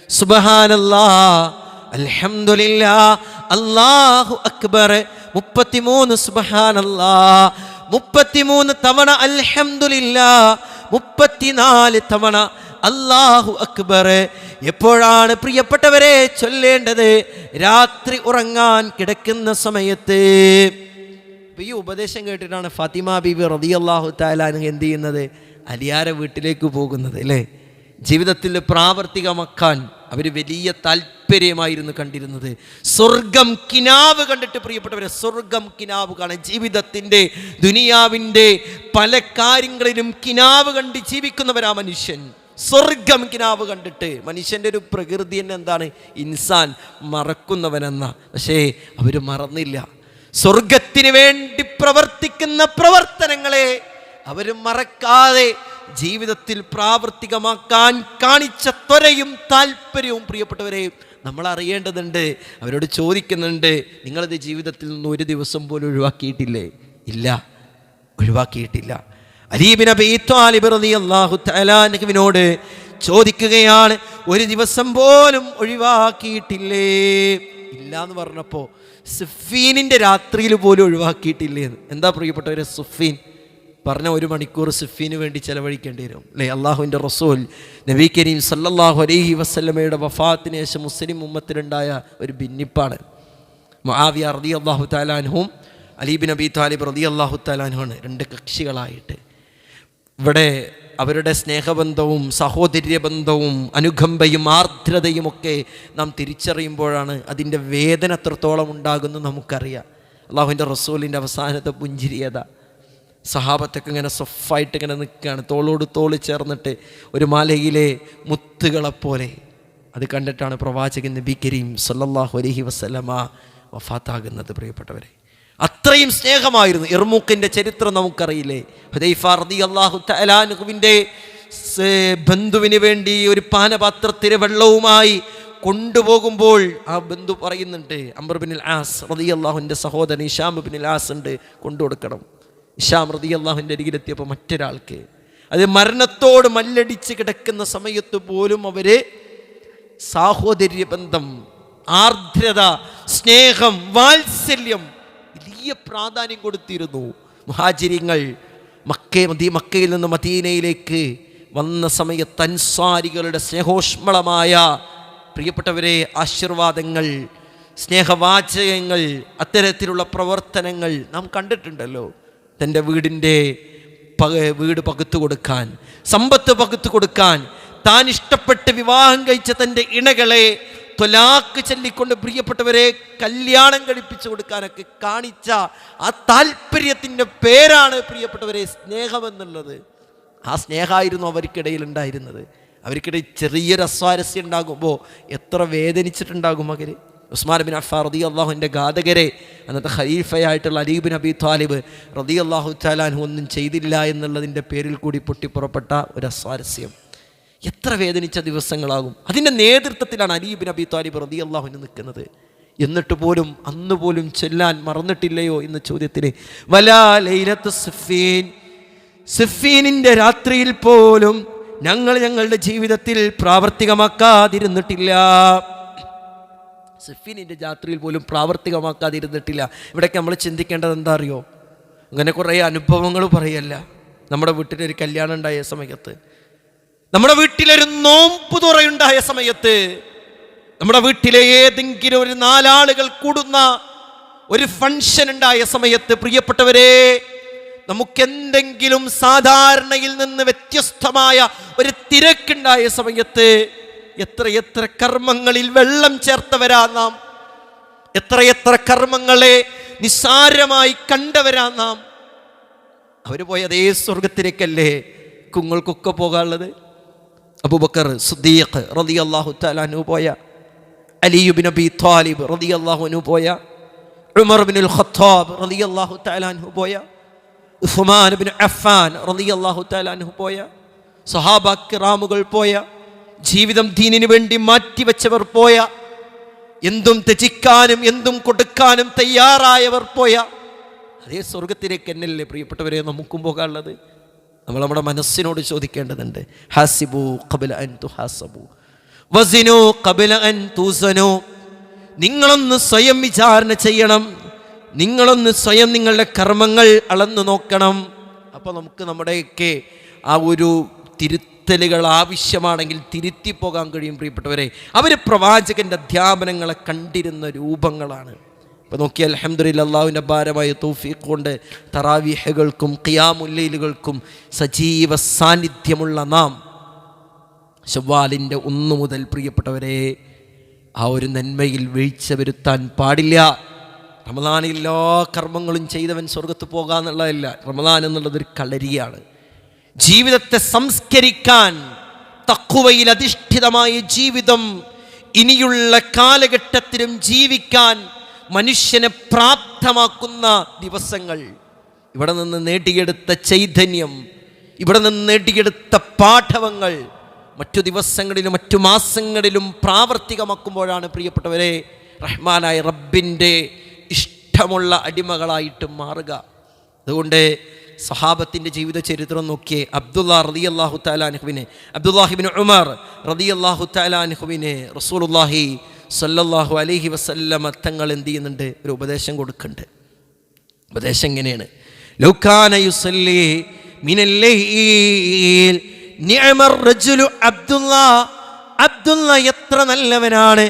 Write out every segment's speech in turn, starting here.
സുബ്ഹാനല്ലാഹ്, അൽഹംദുലില്ലാഹ്, അല്ലാഹു അക്ബർ 33 സുബ്ഹാനല്ലാഹ്, 33 തവണ അൽഹംദുലില്ലാഹ്, 34 തവണ അല്ലാഹു അക്ബർ. എപ്പോഴാണ് പ്രിയപ്പെട്ടവരെ ചൊല്ലേണ്ടത്? രാത്രി ഉറങ്ങാൻ കിടക്കുന്ന സമയത്ത്. ഈ ഉപദേശം കേട്ടിട്ടാണ് ഫാത്തിമ ബീബി റളിയല്ലാഹു തആല അൻഹ എന്ത് ചെയ്യുന്നത്? അലിയാരെ വീട്ടിലേക്ക് പോകുന്നത് അല്ലേ? ജീവിതത്തിൽ പ്രാവർത്തികമാക്കാൻ അവർ വലിയ താല്പര്യമായിരുന്നു കണ്ടിരുന്നത്. സ്വർഗം കിനാവ് കണ്ടിട്ട് പ്രിയപ്പെട്ടവരെ, സ്വർഗം കിനാവ് കാണാൻ, ജീവിതത്തിൻ്റെ ദുനിയാവിൻ്റെ പല കാര്യങ്ങളിലും കിനാവ് കണ്ട് ജീവിക്കുന്നവരാ മനുഷ്യൻ. സ്വർഗം കിനാവ് കണ്ടിട്ട്. മനുഷ്യൻ്റെ ഒരു പ്രകൃതി തന്നെ എന്താണ്? ഇൻസാൻ മറക്കുന്നവനെന്ന. പക്ഷേ അവർ മറന്നില്ല. സ്വർഗത്തിന് വേണ്ടി പ്രവർത്തിക്കുന്ന പ്രവർത്തനങ്ങളെ അവർ മറക്കാതെ ജീവിതത്തിൽ പ്രാവർത്തികമാക്കാൻ കാണിച്ച ത്വരയും താല്പര്യവും പ്രിയപ്പെട്ടവരെ നമ്മൾ അറിയേണ്ടതുണ്ട്. അവരോട് ചോദിക്കുന്നുണ്ട്, നിങ്ങളത് ജീവിതത്തിൽ നിന്ന് ഒരു ദിവസം പോലും ഒഴിവാക്കിയിട്ടില്ലേ? ഇല്ല, ഒഴിവാക്കിയിട്ടില്ല. അലി ഇബ്നു അബീ ത്വാലിബ് റളിയല്ലാഹു തആല അൻഹുവിനോട് ചോദിക്കുകയാണ്, ഒരു ദിവസം പോലും ഒഴിവാക്കിയിട്ടില്ലേ? ഇല്ല എന്ന് പറഞ്ഞപ്പോൾ സിഫീനിൻ്റെ രാത്രിയിൽ പോലും ഒഴിവാക്കിയിട്ടില്ലേ? എന്താ പ്രിയപ്പെട്ടവരെ സിഫീൻ പറഞ്ഞ? 1 മണിക്കൂർ സിഫീന് വേണ്ടി ചെലവഴിക്കേണ്ടി വരും അല്ലേ? അള്ളാഹുവിൻ്റെ റസൂൽ നബി കരീം സല്ലല്ലാഹു അലൈഹി വസല്ലമയുടെ വഫാത്തിന് ശേഷം മുസ്ലിം ഉമ്മത്തിലുണ്ടായ ഒരു ഭിന്നിപ്പാണ്. മുആവിയ റളിയല്ലാഹു തആല അൻഹും അലി ഇബ്നു അബീ ത്വാലിബ് റളിയല്ലാഹു തആല അൻഹുമാണ് 2 കക്ഷികളായിട്ട്. ഇവിടെ അവരുടെ സ്നേഹബന്ധവും സഹോദര്യബന്ധവും അനുകമ്പയും ആർദ്രതയും ഒക്കെ നാം തിരിച്ചറിയുമ്പോഴാണ് അതിൻ്റെ വേദന എത്രത്തോളം ഉണ്ടാകുന്നു നമുക്കറിയാം. അള്ളാഹുവിൻ്റെ റസൂലിൻ്റെ അവസാനത്തെ പുഞ്ചിരിയത, സഹാബത്തൊക്കെ ഇങ്ങനെ സൊഫായിട്ട് ഇങ്ങനെ നിൽക്കുകയാണ്, തോളോട് തോള് ചേർന്നിട്ട് ഒരു മാലയിലെ മുത്തുകളെപ്പോലെ. അത് കണ്ടിട്ടാണ് പ്രവാചകൻ നബി കരീം സല്ലല്ലാഹു അലൈഹി വസല്ലമ വഫാത്താകുന്നത്. പ്രിയപ്പെട്ടവരെ, അത്രയും സ്നേഹമായിരുന്നു. ഇർമുക്കിൻ്റെ ചരിത്രം നമുക്കറിയില്ലേ? ഹുദൈഫ റളിയല്ലാഹു തആല അൻഹുവിൻ്റെ ബന്ധുവിന് വേണ്ടി ഒരു പാനപാത്രത്തിൽ വെള്ളവുമായി കൊണ്ടുപോകുമ്പോൾ ആ ബന്ധു പറയുന്നുണ്ട്, അംർ ബിനുൽ ആസ് റളിയല്ലാഹുവിൻ്റെ സഹോദരൻ ഹിശാം ബിനുൽ ആസ് ഉണ്ട്, കൊണ്ടുകൊടുക്കണം. ഹിശാം റളിയല്ലാഹുവിൻ്റെ അരികിലെത്തിയപ്പോൾ മറ്റൊരാൾക്ക്, അത് മരണത്തോട് മല്ലടിച്ച് കിടക്കുന്ന സമയത്ത് പോലും അവര് സാഹോദര്യ ബന്ധം, ആർദ്രത, സ്നേഹം, വാത്സല്യം വലിയ പ്രാധാന്യം കൊടുത്തിരുന്നു. മുഹാജിരിങ്ങൾ മക്കയിൽ നിന്ന് മദീനയിലേക്ക് വന്ന സമയത്ത് അൻസാരികളുടെ സ്നേഹോഷ്മളമായ പ്രിയപ്പെട്ടവരെ ആശീർവാദങ്ങൾ, സ്നേഹവാചകങ്ങൾ, അത്തരത്തിലുള്ള പ്രവർത്തനങ്ങൾ നാം കണ്ടിട്ടുണ്ടല്ലോ. തൻ്റെ വീട് പകുത്തു കൊടുക്കാൻ, സമ്പത്ത് പകുത്തു കൊടുക്കാൻ, താൻ ഇഷ്ടപ്പെട്ട് വിവാഹം കഴിച്ച തൻ്റെ ഇണകളെ ത്വലാക്ക് ചൊല്ലിക്കൊണ്ട് പ്രിയപ്പെട്ടവരെ കല്യാണം കഴിപ്പിച്ചു കൊടുക്കാനൊക്കെ കാണിച്ച ആ താല്പര്യത്തിൻ്റെ പേരാണ് പ്രിയപ്പെട്ടവരെ സ്നേഹമെന്നുള്ളത്. ആ സ്നേഹമായിരുന്നു അവർക്കിടയിൽ ഉണ്ടായിരുന്നത്. അവർക്കിടയിൽ ചെറിയൊരു അസ്വാരസ്യം ഉണ്ടാകുമ്പോൾ എത്ര വേദനിച്ചിട്ടുണ്ടാകും അവർ. ഉസ്മാൻ ബിൻ അഫ്ഫാൻ റളിയല്ലാഹുവിൻ്റെ ഘാതകരെ അന്നത്തെ ഖലീഫയായിട്ടുള്ള അലി ഇബ്നു അബീ ത്വാലിബ് റളിയല്ലാഹു തആല അൻഹു ഒന്നും ചെയ്തില്ല എന്നുള്ളതിൻ്റെ പേരിൽ കൂടി പൊട്ടിപ്പുറപ്പെട്ട ഒരു അസ്വാരസ്യം എത്ര വേദനിച്ച ദിവസങ്ങളാകും. അതിൻ്റെ നേതൃത്വത്തിലാണ് അലി ഇബ്നു അബീ ത്വാലിബ് റളിയല്ലാഹു അൻഹു നിൽക്കുന്നത്. എന്നിട്ട് പോലും അന്ന് പോലും ചൊല്ലാൻ മറന്നിട്ടില്ലയോ എന്ന ചോദ്യത്തിന് വലാ ലൈലത്തു സിഫീൻ, സിഫീനിൻ്റെ രാത്രിയിൽ പോലും ഞങ്ങളുടെ ജീവിതത്തിൽ പ്രാവർത്തികമാക്കാതിരുന്നിട്ടില്ല. സിഫീനിൻ്റെ രാത്രിയിൽ പോലും പ്രാവർത്തികമാക്കാതിരുന്നിട്ടില്ല. ഇവിടേക്ക് നമ്മൾ ചിന്തിക്കേണ്ടത് എന്താ അറിയോ? അങ്ങനെ കുറേ അനുഭവങ്ങൾ പറയല്ല. നമ്മുടെ വീട്ടിലൊരു കല്യാണം ഉണ്ടായ സമയത്ത്, നമ്മുടെ വീട്ടിലൊരു നോമ്പ് തുറയുണ്ടായ സമയത്ത്, നമ്മുടെ വീട്ടിലെ ഏതെങ്കിലും ഒരു 4 ആളുകൾ കൂടുന്ന ഒരു ഫംഗ്ഷൻ ഉണ്ടായ സമയത്ത്, പ്രിയപ്പെട്ടവരെ, നമുക്കെന്തെങ്കിലും സാധാരണയിൽ നിന്ന് വ്യത്യസ്തമായ ഒരു തിരക്കുണ്ടായ സമയത്ത് എത്ര കർമ്മങ്ങളിൽ വെള്ളം ചേർത്തവരാ നാം, എത്ര കർമ്മങ്ങളെ നിസ്സാരമായി കണ്ടവരാ നാം. അവർ പോയ അതേ സ്വർഗത്തിലേക്കല്ലേ കുങ്ങൾക്കൊക്കെ പോകാനുള്ളത്? അബൂബക്കർ സിദ്ദീഖ് റളിയല്ലാഹു തആല അൻഹു പോയ, അലി ഇബ്നു അബീ ത്വാലിബ് റളിയല്ലാഹു അൻഹു പോയ, ഉമർ ഇബ്നുൽ ഖത്താബ് റളിയല്ലാഹു തആല അൻഹു പോയ, ഉസ്മാൻ ഇബ്നു അഫ്ഫാൻ റളിയല്ലാഹു തആല അൻഹു പോയ, സ്വഹാബ കിറാമുകൾ പോയ, ജീവിതം ദീനിനു വേണ്ടി മാറ്റിവെച്ചവർ പോയ, എന്തും ത്യജിക്കാനും എന്തും കൊടുക്കാനും തയ്യാറായവർ പോയ അതേ സ്വർഗത്തിലേക്ക് എന്നല്ലേ പ്രിയപ്പെട്ടവരെ നമുക്കും പോകാനുള്ളത്? നമ്മൾ നമ്മുടെ മനസ്സിനോട് ചോദിക്കേണ്ടതുണ്ട്. ഹാസിബു ഖബ്ല അൻ തുഹാസബു വസിനു ഖബല അൻ തുസനു, നിങ്ങളൊന്ന് സ്വയം വിചാരണ ചെയ്യണം, നിങ്ങളൊന്ന് സ്വയം നിങ്ങളുടെ കർമ്മങ്ങൾ അളന്നു നോക്കണം. അപ്പോൾ നമുക്ക് നമ്മുടെയൊക്കെ ആ ഒരു തിരുത്തലുകൾ ആവശ്യമാണെങ്കിൽ തിരുത്തി പോകാൻ കഴിയും. പ്രിയപ്പെട്ടവരെ, അവർ പ്രവാചകൻ്റെ അധ്യാപനങ്ങളെ കണ്ടിരുന്ന രൂപങ്ങളാണ്. ഇപ്പോൾ നോക്കിയാൽ അൽഹംദുലില്ലാഹ് അല്ലാഹുവിൻ്റെ അപാരമായ തൗഫീഖ് കൊണ്ട് തറാവീഹുകൾക്കും ഖിയാമുൽ ലൈലുകൾക്കും സജീവ സാന്നിധ്യമുള്ള നാം ശവ്വാലിൻ്റെ 1 മുതൽ പ്രിയപ്പെട്ടവരെ ആ ഒരു നന്മയിൽ വീഴ്ച വരുത്താൻ പാടില്ല. റമദാനിൽ എല്ലാ കർമ്മങ്ങളും ചെയ്തവൻ സ്വർഗത്ത് പോകാന്നുള്ളതല്ല. റമദാൻ എന്നുള്ളതൊരു കളരിയാണ്. ജീവിതത്തെ സംസ്കരിക്കാൻ, തഖ്വയിൽ അധിഷ്ഠിതമായ ജീവിതം ഇനിയുള്ള കാലഘട്ടത്തിലും ജീവിക്കാൻ മനുഷ്യനെ പ്രാപ്തമാക്കുന്ന ദിവസങ്ങൾ, ഇവിടെ നിന്ന് നേടിയെടുത്ത ചൈതന്യം, ഇവിടെ നിന്ന് നേടിയെടുത്ത പാഠവങ്ങൾ മറ്റു ദിവസങ്ങളിലും മറ്റു മാസങ്ങളിലും പ്രാവർത്തികമാക്കുമ്പോഴാണ് പ്രിയപ്പെട്ടവരെ റഹ്മാനായ റബ്ബിൻ്റെ ഇഷ്ടമുള്ള അടിമകളായിട്ട് മാറുക. അതുകൊണ്ട് സഹാബത്തിൻ്റെ ജീവിത ചരിത്രം നോക്കിയേ. റളിയല്ലാഹു തആല അൻഹുവിനെ, അബ്ദുല്ലാഹിബ്നു ഉമർ റളിയല്ലാഹു തആല അൻഹുവിനെ റസൂലുള്ളാഹി സ്വല്ലല്ലാഹു അലൈഹി വസല്ലമ തങ്ങൾ എന്ത് ചെയ്യുന്നുണ്ട്? ഒരു ഉപദേശം കൊടുക്കുന്നുണ്ട്. ഉപദേശം എങ്ങനെയാണ്? ലൗ കാന യുസല്ലി മിനൽ ലൈൽ നിഅമർ റജുലു അബ്ദുള്ള എത്ര നല്ലവനാണ്.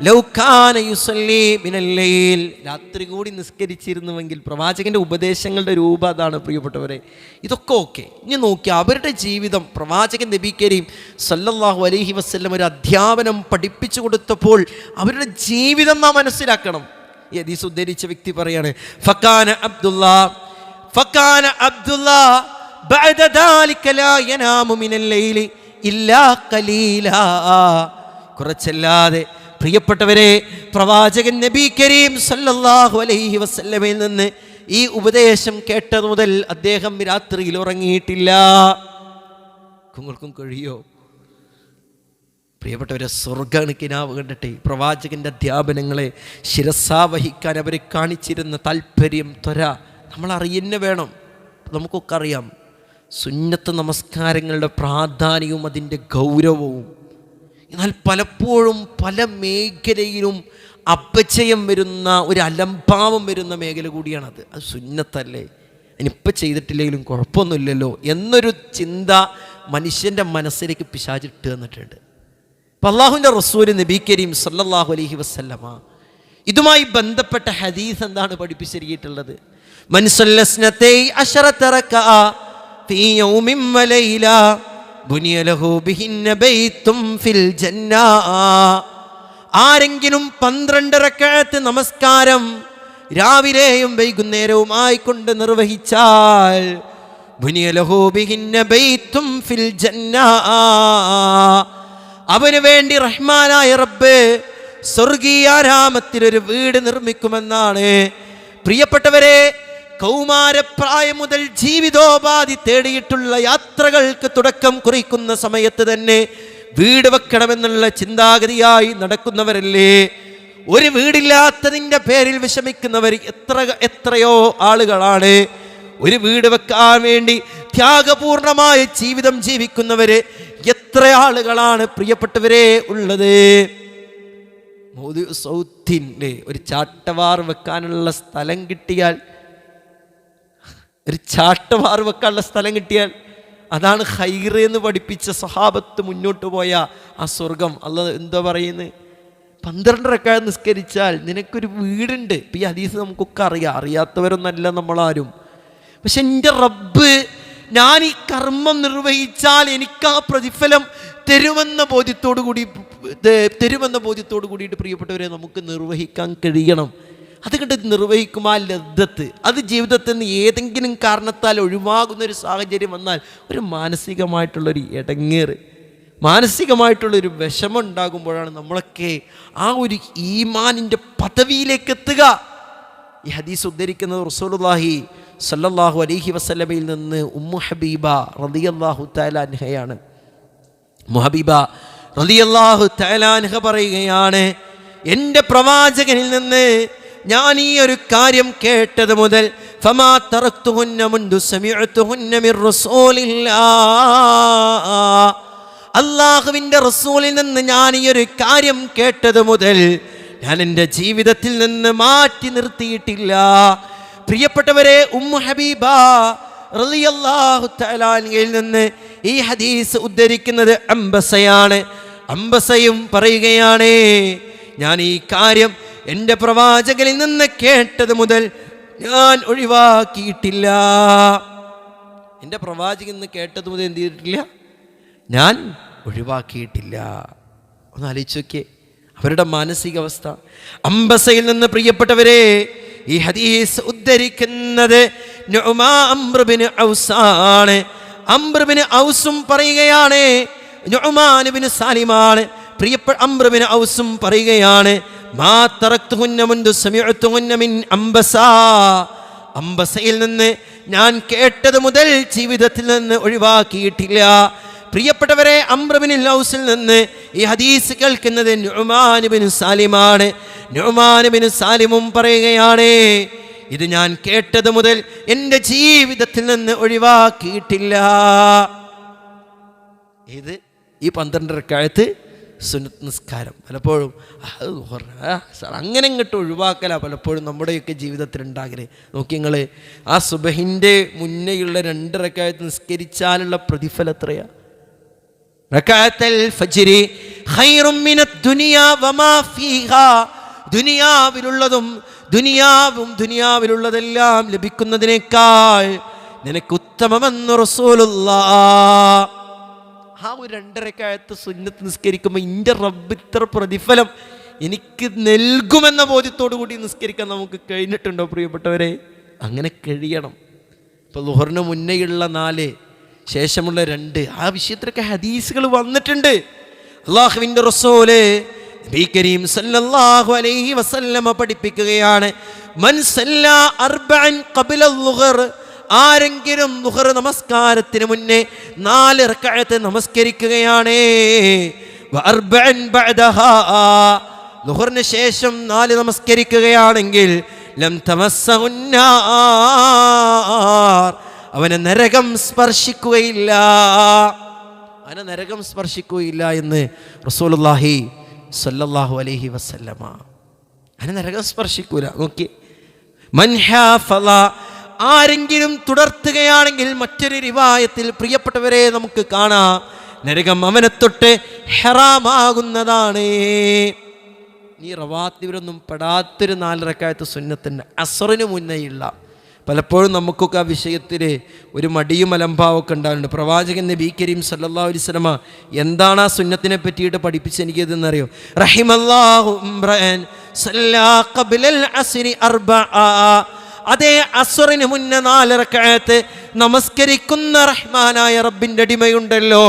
ലൗ കാന യുസല്ലി മിനൽ ലൈൽ, രാത്രി കൂടി നിസ്കരിച്ചിരുന്നുവെങ്കിൽ. പ്രവാചകന്റെ ഉപദേശങ്ങളുടെ രൂപം അതാണ് പ്രിയപ്പെട്ടവരെ. ഇതൊക്കെ ഓക്കെ. ഇനി നോക്കി അവരുടെ ജീവിതം, പ്രവാചകൻ നബി കരീം സല്ലല്ലാഹു അലൈഹി വസല്ലം ഒരു അധ്യാപനം പഠിപ്പിച്ചു കൊടുത്തപ്പോൾ അവരുടെ ജീവിതം നാം മനസ്സിലാക്കണം. ഈ ഹദീസ് ഉദ്ധരിച്ച വ്യക്തി പറയാണ്, ഫകാന അബ്ദുള്ള ബഅദ ദാലിക ലാ യനാമു മിനൽ ലൈലി ഇല്ലാ ഖലീലാ. കുറച്ചല്ലാതെ പ്രിയപ്പെട്ടവരെ പ്രവാചകൻ നബി കരീം സല്ലല്ലാഹു അലൈഹി വസല്ലമയിൽ നിന്ന് ഈ ഉപദേശം കേട്ടതു മുതൽ അദ്ദേഹം രാത്രിയിൽ ഉറങ്ങിയിട്ടില്ല. നിങ്ങൾക്കും കഴിയോ? പ്രിയപ്പെട്ടവരെ, സ്വർഗ്ഗാണ് കിനാവ് കണ്ടിട്ട് പ്രവാചകൻ്റെ അധ്യാപനങ്ങളെ ശിരസാവഹിക്കാൻ അവരെ കാണിച്ചിരുന്ന താല്പര്യം, ത്വര നമ്മൾ അറിയുന്ന വേണം. നമുക്കൊക്കെ അറിയാം സുന്നത്ത് നമസ്കാരങ്ങളുടെ പ്രാധാന്യവും അതിൻ്റെ ഗൗരവവും. എന്നാൽ പലപ്പോഴും പല മേഖലയിലും അപചയം വരുന്ന ഒരു അലംഭാവം വരുന്ന മേഖല കൂടിയാണത്. അത് സുന്നത്തല്ലേ, അതിനിപ്പോൾ ചെയ്തിട്ടില്ലെങ്കിലും കുഴപ്പമൊന്നുമില്ലല്ലോ എന്നൊരു ചിന്ത മനുഷ്യൻ്റെ മനസ്സിലേക്ക് പിശാചിട്ട് തന്നിട്ടുണ്ട്. അപ്പം അള്ളാഹുവിൻ്റെ റസൂൽ നബി കരീം സല്ലല്ലാഹു അലൈഹി വസല്ലമ ഇതുമായി ബന്ധപ്പെട്ട ഹദീസ് എന്താണ് പഠിപ്പിച്ചിരിക്കുന്നത്? മൻ സല്ലസ്നതൈ അശറത റകഅ ഫീ യൗമിൻ വലൈല ബുനിയ ലഹു ബിഹിന്ന ബൈത്തും ഫിൽ ജന്ന. ആരെങ്കിലും 12 റക്അത്ത് നമസ്കാരം രാവിലെയും വൈകുന്നേരവുമായി കൊണ്ട് നിർവഹിച്ചാൽ ബുനിയ ലഹു ബിഹിന്ന ബൈത്തും ഫിൽ ജന്ന, അവന് വേണ്ടി റഹ്മാനായ റബ്ബ് സ്വർഗീയാരാമത്തിലൊരു വീട് നിർമ്മിക്കുമെന്നാണ്. പ്രിയപ്പെട്ടവരെ, കൗമാരപ്രായം മുതൽ ജീവിതോപാധി തേടിയിട്ടുള്ള യാത്രകൾക്ക് തുടക്കം കുറിക്കുന്ന സമയത്ത് തന്നെ വീട് വെക്കണമെന്നുള്ള ചിന്താഗതിയായി നടക്കുന്നവരല്ലേ? ഒരു വീടില്ലാത്തതിൻ്റെ പേരിൽ വിഷമിക്കുന്നവർ എത്രയോ ആളുകളാണ്. ഒരു വീട് വെക്കാൻ വേണ്ടി ത്യാഗപൂർണമായ ജീവിതം ജീവിക്കുന്നവര് എത്ര ആളുകളാണ് പ്രിയപ്പെട്ടവരെ ഉള്ളത്. സൗത്തിൻ്റെ ഒരു ചാട്ടവാർ വെക്കാനുള്ള സ്ഥലം കിട്ടിയാൽ, അതാണ് ഖൈർ എന്ന് പഠിപ്പിച്ച സഹാബത്ത് മുന്നോട്ട് പോയ ആ സ്വർഗം. അല്ലാഹ് എന്താ പറയുന്നത്? 12 റക്അത്ത് നിസ്കരിച്ചാൽ നിനക്കൊരു വീടുണ്ട്. ഇപ്പം ഈ ഹദീസ് നമുക്കൊക്കെ അറിയാത്തവരൊന്നല്ല നമ്മളാരും. പക്ഷെ എൻ്റെ റബ്ബ് ഞാൻ ഈ കർമ്മം നിർവഹിച്ചാൽ എനിക്ക് ആ പ്രതിഫലം തരുമെന്ന ബോധ്യത്തോടു കൂടിയിട്ട് പ്രിയപ്പെട്ടവരെ നമുക്ക് നിർവഹിക്കാൻ കഴിയണം. അത് കണ്ട് നിർവഹിക്കും ആ ലദ്ദത്ത്, അത് ജീവിതത്തിൽ നിന്ന് ഏതെങ്കിലും കാരണത്താൽ ഒഴിവാകുന്നൊരു സാഹചര്യം വന്നാൽ ഒരു മാനസികമായിട്ടുള്ളൊരു ഇടങ്ങേറ്, മാനസികമായിട്ടുള്ളൊരു വിഷമം ഉണ്ടാകുമ്പോഴാണ് നമ്മളൊക്കെ ആ ഒരു ഈമാനിൻ്റെ പദവിയിലേക്ക് എത്തുക. ഈ ഹദീസ് ഉദ്ധരിക്കുന്നത് റസൂലുള്ളാഹി സല്ലല്ലാഹു അലൈഹി വസല്ലമയിൽ നിന്ന് ഉമ്മു ഹബീബ റളിയല്ലാഹു തആല അൻഹയാണ്. ഉമ്മു ഹബീബ റളിയല്ലാഹു തആല അൻഹ പറയുകയാണ്, എൻ്റെ പ്രവാചകനിൽ നിന്ന് ഞാൻ ഈ ഒരു കാര്യം കേട്ടത് മുതൽ ഫമാ തറക്തുഹുന്ന മുൻദു സമീഅതുഹുന്ന മിർ റസൂലില്ലാഹ്, അള്ളാഹുവിൻ്റെ റസൂലിൽ നിന്ന് ഞാൻ ഈ ഒരു കാര്യം കേട്ടത് മുതൽ ഞാൻ എൻ്റെ ജീവിതത്തിൽ നിന്ന് മാറ്റി നിർത്തിയിട്ടില്ല. പ്രിയപ്പെട്ടവരെ, ഉമ്മു ഹബീബ റളിയല്ലാഹു തആല അൻഹയിൽ നിന്ന് ഈ ഹദീസ് ഉദ്ധരിക്കുന്നത് അംബസയാണ്. അംബസയും പറയുകയാണ്, ഞാൻ ഈ കാര്യം എൻ്റെ പ്രവാചകനിൽ നിന്ന് കേട്ടത് മുതൽ ഞാൻ ഒഴിവാക്കിയിട്ടില്ല. എൻ്റെ പ്രവാചകൻ നിന്ന് കേട്ടത് മുതൽ എന്ത് ചെയ്തിട്ടില്ല? ഞാൻ ഒഴിവാക്കിയിട്ടില്ല. ഒന്ന് ആലോചിച്ച് നോക്കിയേ അവരുടെ മാനസികാവസ്ഥ. അംബസയിൽ നിന്ന് പ്രിയപ്പെട്ടവരെ ഈ ഹദീസ് ഉദ്ധരിക്കുന്നത് അംർ ബിൻ ഔസാണ്. അംർ ബിൻ ഔസും പറയുകയാണ്, നുഅ്മാൻ ബിൻ സാലിമാണ്. പ്രിയപ്പെട്ട അംർ ബിൻ ഔസും പറയുകയാണ്, മാ തറക്തുഹുന്ന മുൻദു സമിഅതുഹുന്ന മിൻ അംബസ. അംബസയിൽ നിന്ന് ഞാൻ കേട്ടത് മുതൽ ജീവിതത്തിൽ നിന്ന് ഒഴിവാക്കിയിട്ടില്ല. പ്രിയപ്പെട്ടവരെ, അംർ ബിൻ ഔസിൽ നിന്ന് ഈ ഹദീസ് കേൾക്കുന്നത് നുഅ്മാൻ ബിൻ സാലിമാണ്. നുഅ്മാൻ ബിൻ സാലിമും പറയുകയാണ്, ഇത് ഞാൻ കേട്ടത് മുതൽ എൻ്റെ ജീവിതത്തിൽ നിന്ന് ഒഴിവാക്കിയിട്ടില്ല. ഇത് ഈ 12 റക്അത്ത് സുന്നത്ത് നിസ്കാരം പലപ്പോഴും അങ്ങനെ ഇങ്ങോട്ട് ഒഴിവാക്കല പലപ്പോഴും നമ്മുടെയൊക്കെ ജീവിതത്തിൽ ഉണ്ടാകല്. നോക്കി നിങ്ങൾ, ആ സുബഹിൻ്റെ മുന്നേയുള്ള 2 റക്അത്ത് നിസ്കരിച്ചാലുള്ള പ്രതിഫലം എത്രയാ? റക്അത്തുൽ ഫജ്രി ഖൈറും മിനദ് ദുനിയാ വമാ ഫീഹാ. ദുനിയാവിലുള്ളതും ദുനിയാവിലുള്ളതെല്ലാം ലഭിക്കുന്നതിനേക്കാൾ നിനക്ക് ഉത്തമമെന്ന് റസൂലുള്ളാഹ്. ആ ഒരു 2 റക്അത്ത് സുന്നത്ത് നിസ്കരിക്കുമ്പോൾ എൻ്റെ റബ്ബ് ഇത്ര പ്രതിഫലം എനിക്ക് നൽകുമെന്ന ബോധ്യത്തോടു കൂടി നിസ്കരിക്കാൻ നമുക്ക് കഴിഞ്ഞിട്ടുണ്ടോ പ്രിയപ്പെട്ടവരെ? അങ്ങനെ കഴിയണം. ഇപ്പോൾ ളുഹറിന് മുന്നേയുള്ള 4, ശേഷമുള്ള 2, ആ വിഷയത്തിലൊക്കെ ഹദീസുകൾ വന്നിട്ടുണ്ട്. അല്ലാഹുവിൻ്റെ റസൂല് നബി കരീം സല്ലല്ലാഹു അലൈഹി വസല്ലമ പഠിപ്പിക്കുകയാണ്, മൻ സല്ലാ അർബഅൻ ഖബല ളുഹർ. ആരെങ്കിലും ളുഹർ നമസ്കാരത്തിന് മുന്നേ 4 റക്അത്ത് നമസ്കരിക്കുകയാണ്, വ അർബഅൻ ബഅദഹാ, ളുഹറിന് ശേഷം 4 നമസ്കരിക്കുകയാണെങ്കിൽ ലം തമസ്സഹുന്നാർ, അവനെ നരകം സ്പർശിക്കുകയില്ല. അവനെ നരകം സ്പർശിക്കുകയില്ല എന്ന് റസൂലുള്ളാഹി സല്ലല്ലാഹു അലൈഹി വസല്ലമ. അവനെ നരകം സ്പർശിക്കൂല. നോക്കി, മൻ ഹാഫള, ആരെങ്കിലും തുടർത്തുകയാണെങ്കിൽ മറ്റൊരു റിവായത്തിൽ പ്രിയപ്പെട്ടവരെ നമുക്ക് കാണാം, നരകം അവനെ തൊട്ട് ഹറാമാകുന്നതാണ്. ഈ റവാത്തിബിലൊന്നും പെടാത്തൊരു 4 റക്അത്ത് സുന്നത്തിൻ്റെ അസ്റിന് മുന്നേയുള്ള, പലപ്പോഴും നമുക്കൊക്കെ ആ വിഷയത്തിൽ ഒരു മടിയും അലംഭാവമൊക്കെ ഉണ്ടാകുന്നുണ്ട്. പ്രവാചകൻ നബി കരീം സല്ലല്ലാഹു അലൈഹി വസല്ലമ എന്താണ് ആ സുന്നത്തിനെ പറ്റിയിട്ട് പഠിപ്പിച്ച് എനിക്കിതെന്നറിയോ? റഹിമല്ലാഹു ഇംറഅൻ സല്ലാ ഖബ്ലൽ അസ്രി അർബഅ. അതേ അസ്റിന് മുന്നേ 4 റക്അത്ത് നമസ്കരിക്കുന്ന റഹ്മാനായ റബ്ബിൻ്റെ അടിമയുണ്ടല്ലോ,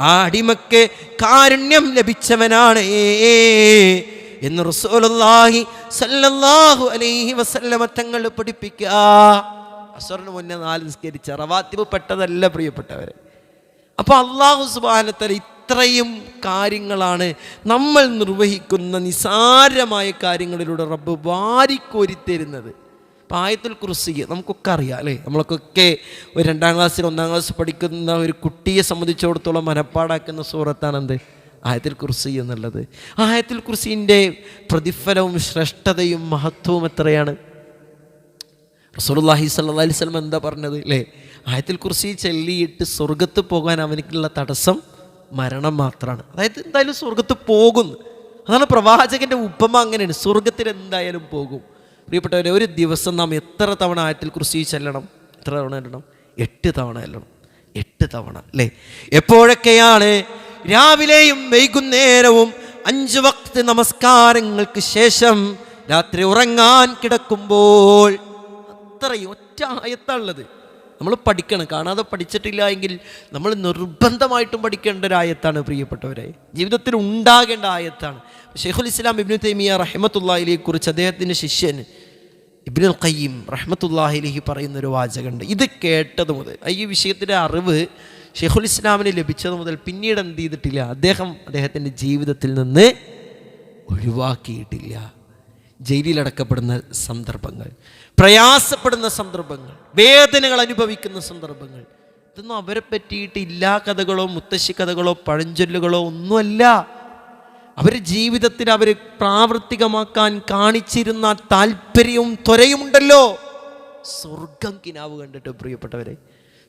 ആ അടിമക്ക് കാരുണ്യം ലഭിച്ചവനാണ് എന്ന് റസൂലുള്ളാഹി സല്ലല്ലാഹു അലൈഹി വസല്ലമ തങ്ങൾ പഠിപ്പിക്കുക. അസ്റിന് മുന്നേ 4 നിസ്കരിച്ച റവാത്തിബ് പെട്ടതല്ല പ്രിയപ്പെട്ടവരെ. അപ്പോൾ അല്ലാഹു സുബ്ഹാനഹു വ തആല ഇത്രയും കാര്യങ്ങളാണ് നമ്മൾ നിർവഹിക്കുന്ന നിസാരമായ കാര്യങ്ങളിലൂടെ റബ്ബ് വാരിക്കോരിത്തരുന്നത്. ആയത്തുൽ കുർസി നമുക്കൊക്കെ അറിയാം അല്ലേ? നമ്മളൊക്കെ ഒരു 2ാം ക്ലാസ്സിൽ 1ാം ക്ലാസ് പഠിക്കുന്ന ഒരു കുട്ടിയെ സംബന്ധിച്ചിടത്തോളം മനപ്പാടാക്കുന്ന സൂറത്താണ് എന്ത്? ആയത്തുൽ കുർസി എന്നുള്ളത്. ആയത്തുൽ കുർസിൻ്റെ പ്രതിഫലവും ശ്രേഷ്ഠതയും മഹത്വവും എത്രയാണ്? റസൂലുള്ളാഹി സ്വല്ലല്ലാഹി അലൈഹി വസല്ലം എന്താ പറഞ്ഞത് അല്ലേ? ആയത്തുൽ കുർസി ചൊല്ലിയിട്ട് സ്വർഗത്ത് പോകാൻ അവനിക്കുള്ള തടസ്സം മരണം മാത്രമാണ്. അതായത് എന്തായാലും സ്വർഗത്ത് പോകുന്നു. അതാണ് പ്രവാചകൻ്റെ ഉപമ. അങ്ങനെയാണ്, സ്വർഗത്തിൽ എന്തായാലും പോകും. പ്രിയപ്പെട്ടവരെ, ഒരു ദിവസം നാം എത്ര തവണ ആയത്തുൽ കുർസി ചെല്ലണം? എത്ര തവണ ചെല്ലണം? 8 തവണ ചെല്ലണം. 8 തവണ അല്ലേ? എപ്പോഴൊക്കെയാണ്? രാവിലെയും വൈകുന്നേരവും 5 വക്ത് നമസ്കാരങ്ങൾക്ക് ശേഷം രാത്രി ഉറങ്ങാൻ കിടക്കുമ്പോൾ. അത്രയും ഒറ്റ ആയത്താണുള്ളത്. നമ്മൾ പഠിക്കണം. കാണാതെ പഠിച്ചിട്ടില്ല എങ്കിൽ നമ്മൾ നിർബന്ധമായിട്ടും പഠിക്കേണ്ട ഒരു ആയത്താണ് പ്രിയപ്പെട്ടവരെ. ജീവിതത്തിൽ ഉണ്ടാകേണ്ട ആയത്താണ്. ശൈഖുൽ ഇസ്ലാം ഇബ്നു തൈമിയ്യ റഹ്മത്തുള്ളാഹി അലൈഹി കുറിച്ച് അദ്ദേഹത്തിൻ്റെ ശിഷ്യൻ ഇബ്നുൽ ഖയ്യിം റഹ്മത്തുള്ളാഹി അലൈഹി പറയുന്നൊരു വാചകമുണ്ട്. ഇത് കേട്ടത് മുതൽ, ഈ വിഷയത്തിൻ്റെ അറിവ് ശൈഖുൽ ഇസ്ലാമിന് ലഭിച്ചത് മുതൽ പിന്നീട് എന്ത് ചെയ്തിട്ടില്ല? അദ്ദേഹത്തിൻ്റെ ജീവിതത്തിൽ നിന്ന് ഒഴിവാക്കിയിട്ടില്ല. ജയിലിലടക്കപ്പെടുന്ന സന്ദർഭങ്ങൾ, പ്രയാസപ്പെടുന്ന സന്ദർഭങ്ങൾ, വേദനകൾ അനുഭവിക്കുന്ന സന്ദർഭങ്ങൾ, ഇതൊന്നും അവരെ പറ്റിയിട്ട് ഇല്ലാ കഥകളോ മുത്തശ്ശി കഥകളോ പഴഞ്ചൊല്ലുകളോ ഒന്നുമല്ല. അവർ ജീവിതത്തിൽ അവർ പ്രാവർത്തികമാക്കാൻ കാണിച്ചിരുന്ന താല്പര്യവും ത്വരയുമുണ്ടല്ലോ. സ്വർഗം കിനാവ് കണ്ടിട്ട് പ്രിയപ്പെട്ടവരെ,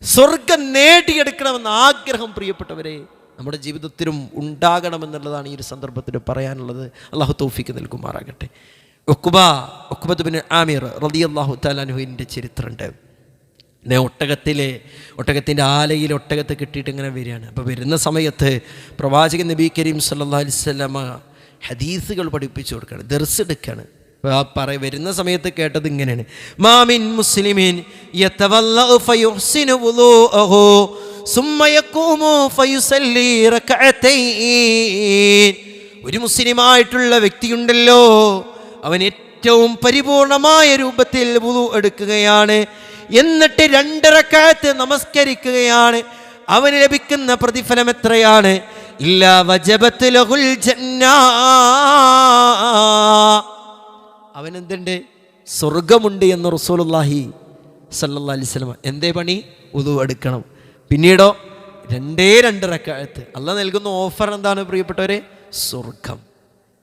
സ്വർഗം നേടിയെടുക്കണമെന്ന ആഗ്രഹം പ്രിയപ്പെട്ടവരെ നമ്മുടെ ജീവിതത്തിലും ഉണ്ടാകണമെന്നുള്ളതാണ് ഈ ഒരു സന്ദർഭത്തിൽ പറയാനുള്ളത്. അള്ളാഹു തൗഫീക്ക് നൽകുമാറാകട്ടെ. ഉഖ്ബത്ത് ബിൻ ആമിർ റളിയല്ലാഹു തആല അൻഹുവിൻ്റെ ചരിത്രമുണ്ട്. ഒട്ടകത്തിൻ്റെ ആലയിൽ ഒട്ടകത്തെ കിട്ടിയിട്ട് ഇങ്ങനെ വരികയാണ്. അപ്പോൾ വരുന്ന സമയത്ത് പ്രവാചകൻ നബി കരീം സല്ലല്ലാഹു അലൈഹി വസല്ലമ ഹദീസുകൾ പഠിപ്പിച്ചു കൊടുക്കുകയാണ്, ദർസ് എടുക്കുകയാണ്. വരുന്ന സമയത്ത് കേട്ടത് ഇങ്ങനെയാണ്: മാമിൻ മുസ്ലിമിൻ യതവല്ലഉ ഫയുഹ്സിനു വുളൂഅഹു സുമ്മ യഖൂമു ഫയുസല്ലി റകഅതൈൻ. ഒരു മുസ്ലിമായിട്ടുള്ള വ്യക്തിയുണ്ടല്ലോ, അവൻ ഏറ്റവും പരിപൂർണമായ രൂപത്തിൽ വുളൂ എടുക്കുകയാണ്, എന്നിട്ട് 2 റക്അത്ത് നമസ്കരിക്കുകയാണ്. അവന് ലഭിക്കുന്ന പ്രതിഫലം എത്രയാണ്? ഇല്ലാ വജബത് ലഹുൽ ജന്ന. അവനെന്തുണ്ട്? സ്വർഗമുണ്ട് എന്ന് റസൂലുള്ളാഹി സ്വല്ലല്ലാഹി അലൈഹി വസല്ലം. എന്തേ പണി? വുളൂ എടുക്കണം. പിന്നീടോ 2 റക്അത്ത്. അല്ലാഹ് നൽകുന്ന ഓഫർ എന്താണ് പ്രിയപ്പെട്ടവരെ? സ്വർഗം.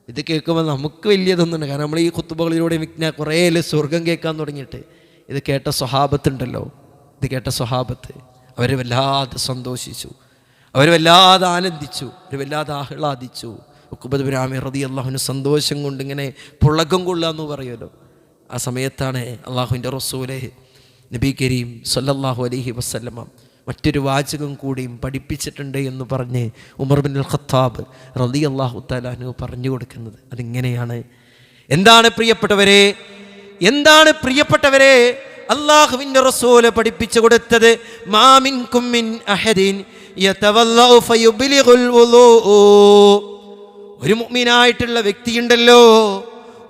ഇത് കേൾക്കുമ്പോൾ നമുക്ക് വലിയതൊന്നുണ്ട്, കാരണം നമ്മൾ ഈ ഖുത്ബകളിലൂടെ കുറേ സ്വർഗം കേൾക്കാൻ തുടങ്ങിയിട്ട്. ഇത് കേട്ട സ്വഹാബത്തുണ്ടല്ലോ, ഇത് കേട്ട സ്വഹാബത്ത് അവർ വല്ലാതെ സന്തോഷിച്ചു, അവർ വല്ലാതെ ആനന്ദിച്ചു, അവർ വല്ലാതെ ആഹ്ലാദിച്ചു. ഉഖ്ബത്ത് ബിൻ ആമിർ റളിയല്ലാഹു അൻഹു സന്തോഷം കൊണ്ട് ഇങ്ങനെ പുളകം കൊള്ളുക എന്ന് പറയുമല്ലോ. ആ സമയത്താണ് അള്ളാഹുവിൻ്റെ റസൂല് നബി കരീം സല്ലല്ലാഹു അലൈഹി വസല്ലമ മറ്റൊരു വാചകം കൂടിയും പഠിപ്പിച്ചിട്ടുണ്ട് എന്ന് പറഞ്ഞ് ഉമർ ബിൻ അൽ ഖത്താബ് റളിയല്ലാഹു തആല അൻഹു പറഞ്ഞു കൊടുക്കുന്നത്. അതിങ്ങനെയാണ്. എന്താണ് പ്രിയപ്പെട്ടവരെ അല്ലാഹുവിൻ്റെ റസൂല് പഠിപ്പിച്ചു കൊടുത്തത്? മാ മിൻകും മിൻ അഹദിൻ യതവല്ലഉ ഫയുബ്ലിഗുൽ വുളൂ. ഒരു മുഅ്മിനായിട്ടുള്ള വ്യക്തിയുണ്ടല്ലോ,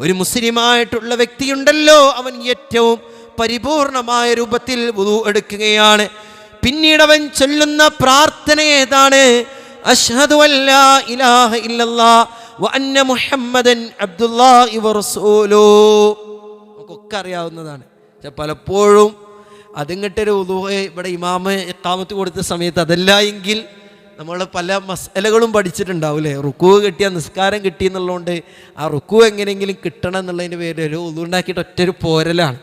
ഒരു മുസ്ലിമായിട്ടുള്ള വ്യക്തിയുണ്ടല്ലോ, അവൻ ഏറ്റവും പരിപൂർണമായ രൂപത്തിൽ വുളൂ എടുക്കുകയാണ്. പിന്നീട് അവൻ ചൊല്ലുന്ന പ്രാർത്ഥന ഏതാണ്? അശ്ഹദു അല്ലാ ഇലാഹ ഇല്ലല്ലാഹ് വ അന്ന മുഹമ്മദൻ അബ്ദുല്ലാഹി വ റസൂലുഹു. നമുക്കൊക്കെ അറിയാവുന്നതാണ്. പക്ഷെ പലപ്പോഴും അതിങ്ങട്ടൊരു വുളൂ ഇവിടെ ഇമാമ് ഇഖാമത്ത് കൊടുത്ത സമയത്ത് അതല്ല എങ്കിൽ നമ്മൾ പല മസലകളും പഠിച്ചിട്ടുണ്ടാവില്ലേ. റുക്കൂ കിട്ടിയ നിസ്കാരം കിട്ടി എന്നുള്ളതുകൊണ്ട് ആ റുക്കൂ എങ്ങനെയെങ്കിലും കിട്ടണം എന്നുള്ളതിൻ്റെ പേരിൽ ഒരു വുളൂ ഉണ്ടാക്കിയിട്ട് ഒറ്റൊരു പോരലാണ്.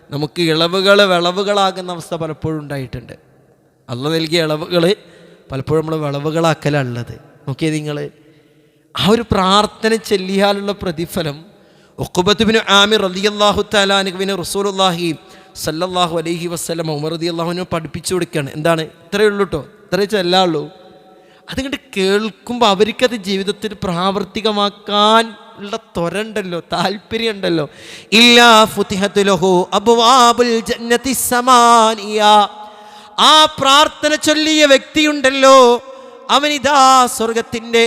നമുക്ക് വിളവുകളാകുന്ന അവസ്ഥ പലപ്പോഴും ഉണ്ടായിട്ടുണ്ട്. അല്ലാഹ് നൽകിയ ഇളവുകൾ പലപ്പോഴും നമ്മൾ വിളവുകളാക്കലുള്ളത്. നോക്കിയത് നിങ്ങൾ ആ ഒരു പ്രാർത്ഥന ചൊല്ലിയാലുള്ള പ്രതിഫലം ഉഖ്ബത്ത് ബിൻ ആമിർ റളിയല്ലാഹു തആല അൻഹുവിനെ റസൂലുള്ളാഹി സല്ലല്ലാഹു അലൈഹി വസല്ലം ഉമർ റളിയല്ലാഹു അൻഹു പഠിപ്പിച്ചു കൊടുക്കുകയാണ്. എന്താണ്? ഇത്രയേ ഉള്ളൂ കേട്ടോ, ഇത്രയേ ചെല്ലാള്ളൂ. അതിങ്ങോട്ട് കേൾക്കുമ്പോൾ അവർക്കത് ജീവിതത്തിൽ പ്രാവർത്തികമാക്കാൻ ഉള്ള ത്വരണ്ടല്ലോ, താല്പര്യം ഉണ്ടല്ലോ. ഇല്ലാ ഫുതിഹതു ലഹു അബ്വാബുൽ ജന്നതി സമാനിയ. ആ പ്രാർത്ഥന ചൊല്ലിയ വ്യക്തിയുണ്ടല്ലോ, അവനിതാ സ്വർഗത്തിൻ്റെ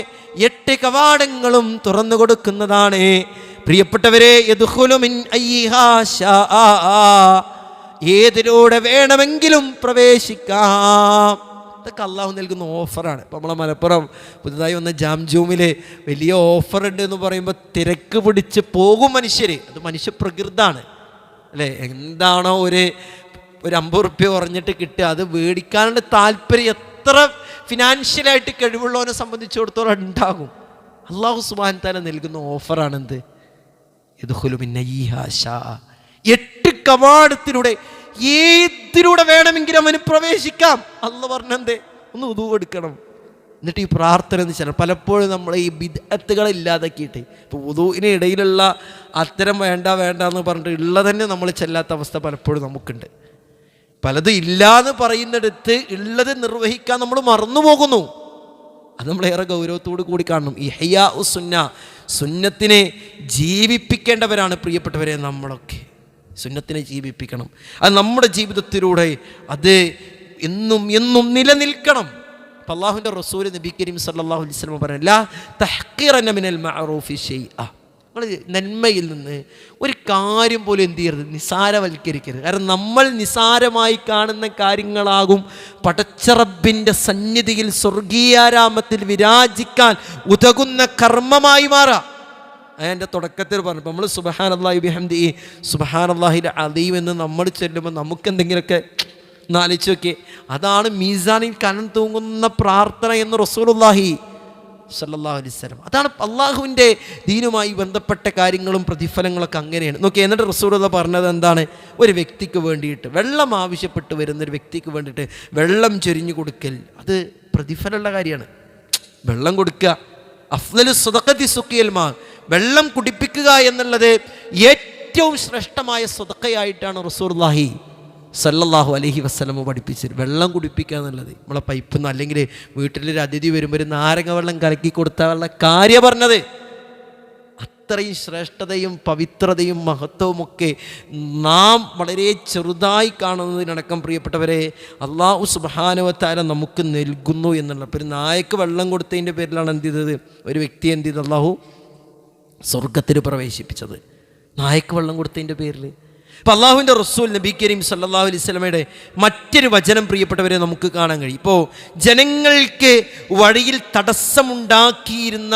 8 കവാടങ്ങളും തുറന്നു കൊടുക്കുന്നതാണ്. പ്രിയപ്പെട്ടവരെ, യദ്ഖുലു മിൻ അയ്യിഹാ ശാആ. ഏതിലൂടെ വേണമെങ്കിലും പ്രവേശിക്കാം. ഇതൊക്കെ അള്ളാഹു നൽകുന്ന ഓഫറാണ്. ഇപ്പം നമ്മളെ മലപ്പുറം പുതുതായി വന്ന ജാംജൂമിൽ വലിയ ഓഫർ ഉണ്ട് എന്ന് പറയുമ്പോൾ തിരക്ക് പിടിച്ച് പോകും മനുഷ്യർ. അത് മനുഷ്യപ്രകൃതാണ് അല്ലേ? എന്താണോ ഒരു 50 ഉറുപ്പ്യ കുറഞ്ഞിട്ട് കിട്ടുക, അത് മേടിക്കാനുള്ള താല്പര്യം എത്ര ഫിനാൻഷ്യലായിട്ട് കഴിവുള്ളവനെ സംബന്ധിച്ചിടത്തോളം ഉണ്ടാകും. അള്ളാഹു സുബ്ഹാനഹു വ തആല നൽകുന്ന ഓഫറാണെന്ത്? യദ്ഖുലു മിൻ അയ്യിഹാ ശാഅ. 8 കവാടത്തിലൂടെ ഏതിലൂടെ വേണമെങ്കിലും അവന് പ്രവേശിക്കാം. അള്ളാഹ് പറഞ്ഞെന്തേ? ഒന്ന് വുദൂ എടുക്കണം, എന്നിട്ട് ഈ പ്രാർത്ഥന എന്ന് വെച്ചാൽ പലപ്പോഴും നമ്മൾ ഈ ബിദ്അത്തുകൾ ഇല്ലാതാക്കിയിട്ട് ഇപ്പോൾ വുദൂഇന് ഇടയിലുള്ള അത്തരം വേണ്ട എന്ന് പറഞ്ഞിട്ട് ഉള്ളത് തന്നെ നമ്മൾ ചെല്ലാത്ത അവസ്ഥ പലപ്പോഴും നമുക്കുണ്ട്. പലതും ഇല്ലാന്ന് പറയുന്നിടത്ത് ഉള്ളത് നിർവഹിക്കാൻ നമ്മൾ മറന്നു പോകുന്നു. അത് നമ്മളേറെ ഗൗരവത്തോടു കൂടി കാണണം. ഈ ഇഹ്യാ ഉസ്സുന്ന, സുന്നത്തിനെ ജീവിപ്പിക്കേണ്ടവരാണ് പ്രിയപ്പെട്ടവരെ നമ്മളൊക്കെ. സുന്നത്തിനെ ജീവിപ്പിക്കണം. അത് നമ്മുടെ ജീവിതത്തിലൂടെ അത് എന്നും എന്നും നിലനിൽക്കണം. അപ്പം അല്ലാഹുവിൻ്റെ റസൂൽ നബി കരീം സല്ലല്ലാഹു അലൈഹി വസല്ലം പറഞ്ഞു, ലാ തഹ്ഖിറന മിനൽ മഅറൂഫി ശൈഅ. നമ്മൾ നന്മയിൽ നിന്ന് ഒരു കാര്യം പോലും എന്ത് ചെയ്യരുത്? നിസാരവൽക്കരിക്കരുത്. കാരണം നമ്മൾ നിസാരമായി കാണുന്ന കാര്യങ്ങളാകും പടച്ചറബിൻ്റെ സന്നിധിയിൽ സ്വർഗീയാരാമത്തിൽ വിരാജിക്കാൻ ഉതകുന്ന കർമ്മമായി മാറാം. അതിൻ്റെ തുടക്കത്തിൽ പറഞ്ഞു, നമ്മൾ സുബ്ഹാനല്ലാഹി ബിഹംദിഹി സുബ്ഹാനല്ലാഹിൽ അദീം എന്ന് നമ്മൾ ചൊല്ലുമ്പോൾ നമുക്കെന്തെങ്കിലുമൊക്കെ എന്നാലോചിച്ച് നോക്കിയേ, അതാണ് മീസാനിൽ കനം തൂങ്ങുന്ന പ്രാർത്ഥന എന്ന് റസൂലുള്ളാഹി സല്ലല്ലാഹു അലൈഹി വസല്ലം. അതാണ് അള്ളാഹുവിൻ്റെ ദീനുമായി ബന്ധപ്പെട്ട കാര്യങ്ങളും പ്രതിഫലങ്ങളൊക്കെ അങ്ങനെയാണ്. നോക്കി, എന്നിട്ട് റസൂലുള്ളാഹി പറഞ്ഞത് എന്താണ്? ഒരു വ്യക്തിക്ക് വേണ്ടിയിട്ട്, വെള്ളം ആവശ്യപ്പെട്ട് വരുന്നൊരു വ്യക്തിക്ക് വേണ്ടിയിട്ട് വെള്ളം ചൊരിഞ്ഞു കൊടുക്കൽ, അത് പ്രതിഫലമുള്ള കാര്യമാണ്. വെള്ളം കൊടുക്കുക, അഫ്ളലു സ്വദഖത്തി സുഖിയൽ മാ, വെള്ളം കുടിപ്പിക്കുക എന്നുള്ളത് ഏറ്റവും ശ്രേഷ്ഠമായ സ്വദഖയായിട്ടാണ് റസൂലുള്ളാഹി സല്ലല്ലാഹു അലൈഹി വസല്ലം പഠിപ്പിച്ചത്. വെള്ളം കുടിപ്പിക്കുക എന്നുള്ളത്, നമ്മളെ പൈപ്പിൽ നിന്ന് അല്ലെങ്കിൽ വീട്ടിലൊരു അതിഥി വരുമ്പോൾ ഒരു നാരങ്ങ വെള്ളം കലക്കി കൊടുത്താലുള്ള കാര്യം പറഞ്ഞത്. അത്രയും ശ്രേഷ്ഠതയും പവിത്രതയും മഹത്വവുമൊക്കെ നാം വളരെ ചെറുതായി കാണുന്നതിനടക്കം പ്രിയപ്പെട്ടവരെ അല്ലാഹു സുബ്ഹാനഹു വ തആല നമുക്ക് നൽകുന്നു എന്നുള്ള. ഇപ്പോൾ ഒരു നായക്ക് വെള്ളം കൊടുത്തതിൻ്റെ പേരിലാണ് എന്ത് ചെയ്തത്? ഒരു വ്യക്തി എന്ത് ചെയ്ത് അല്ലാഹു സ്വർഗത്തിൽ പ്രവേശിപ്പിച്ചത്, നായക്ക് വെള്ളം കൊടുത്തതിൻ്റെ പേരിൽ. അപ്പോൾ അള്ളാഹുവിൻ്റെ റസൂൽ നബി കരീം സല്ലല്ലാഹു അലൈഹി വസല്ലമയുടെ മറ്റൊരു വചനം പ്രിയപ്പെട്ടവരെ നമുക്ക് കാണാൻ കഴിയും. ഇപ്പോൾ ജനങ്ങൾക്ക് വഴിയിൽ തടസ്സമുണ്ടാക്കിയിരുന്ന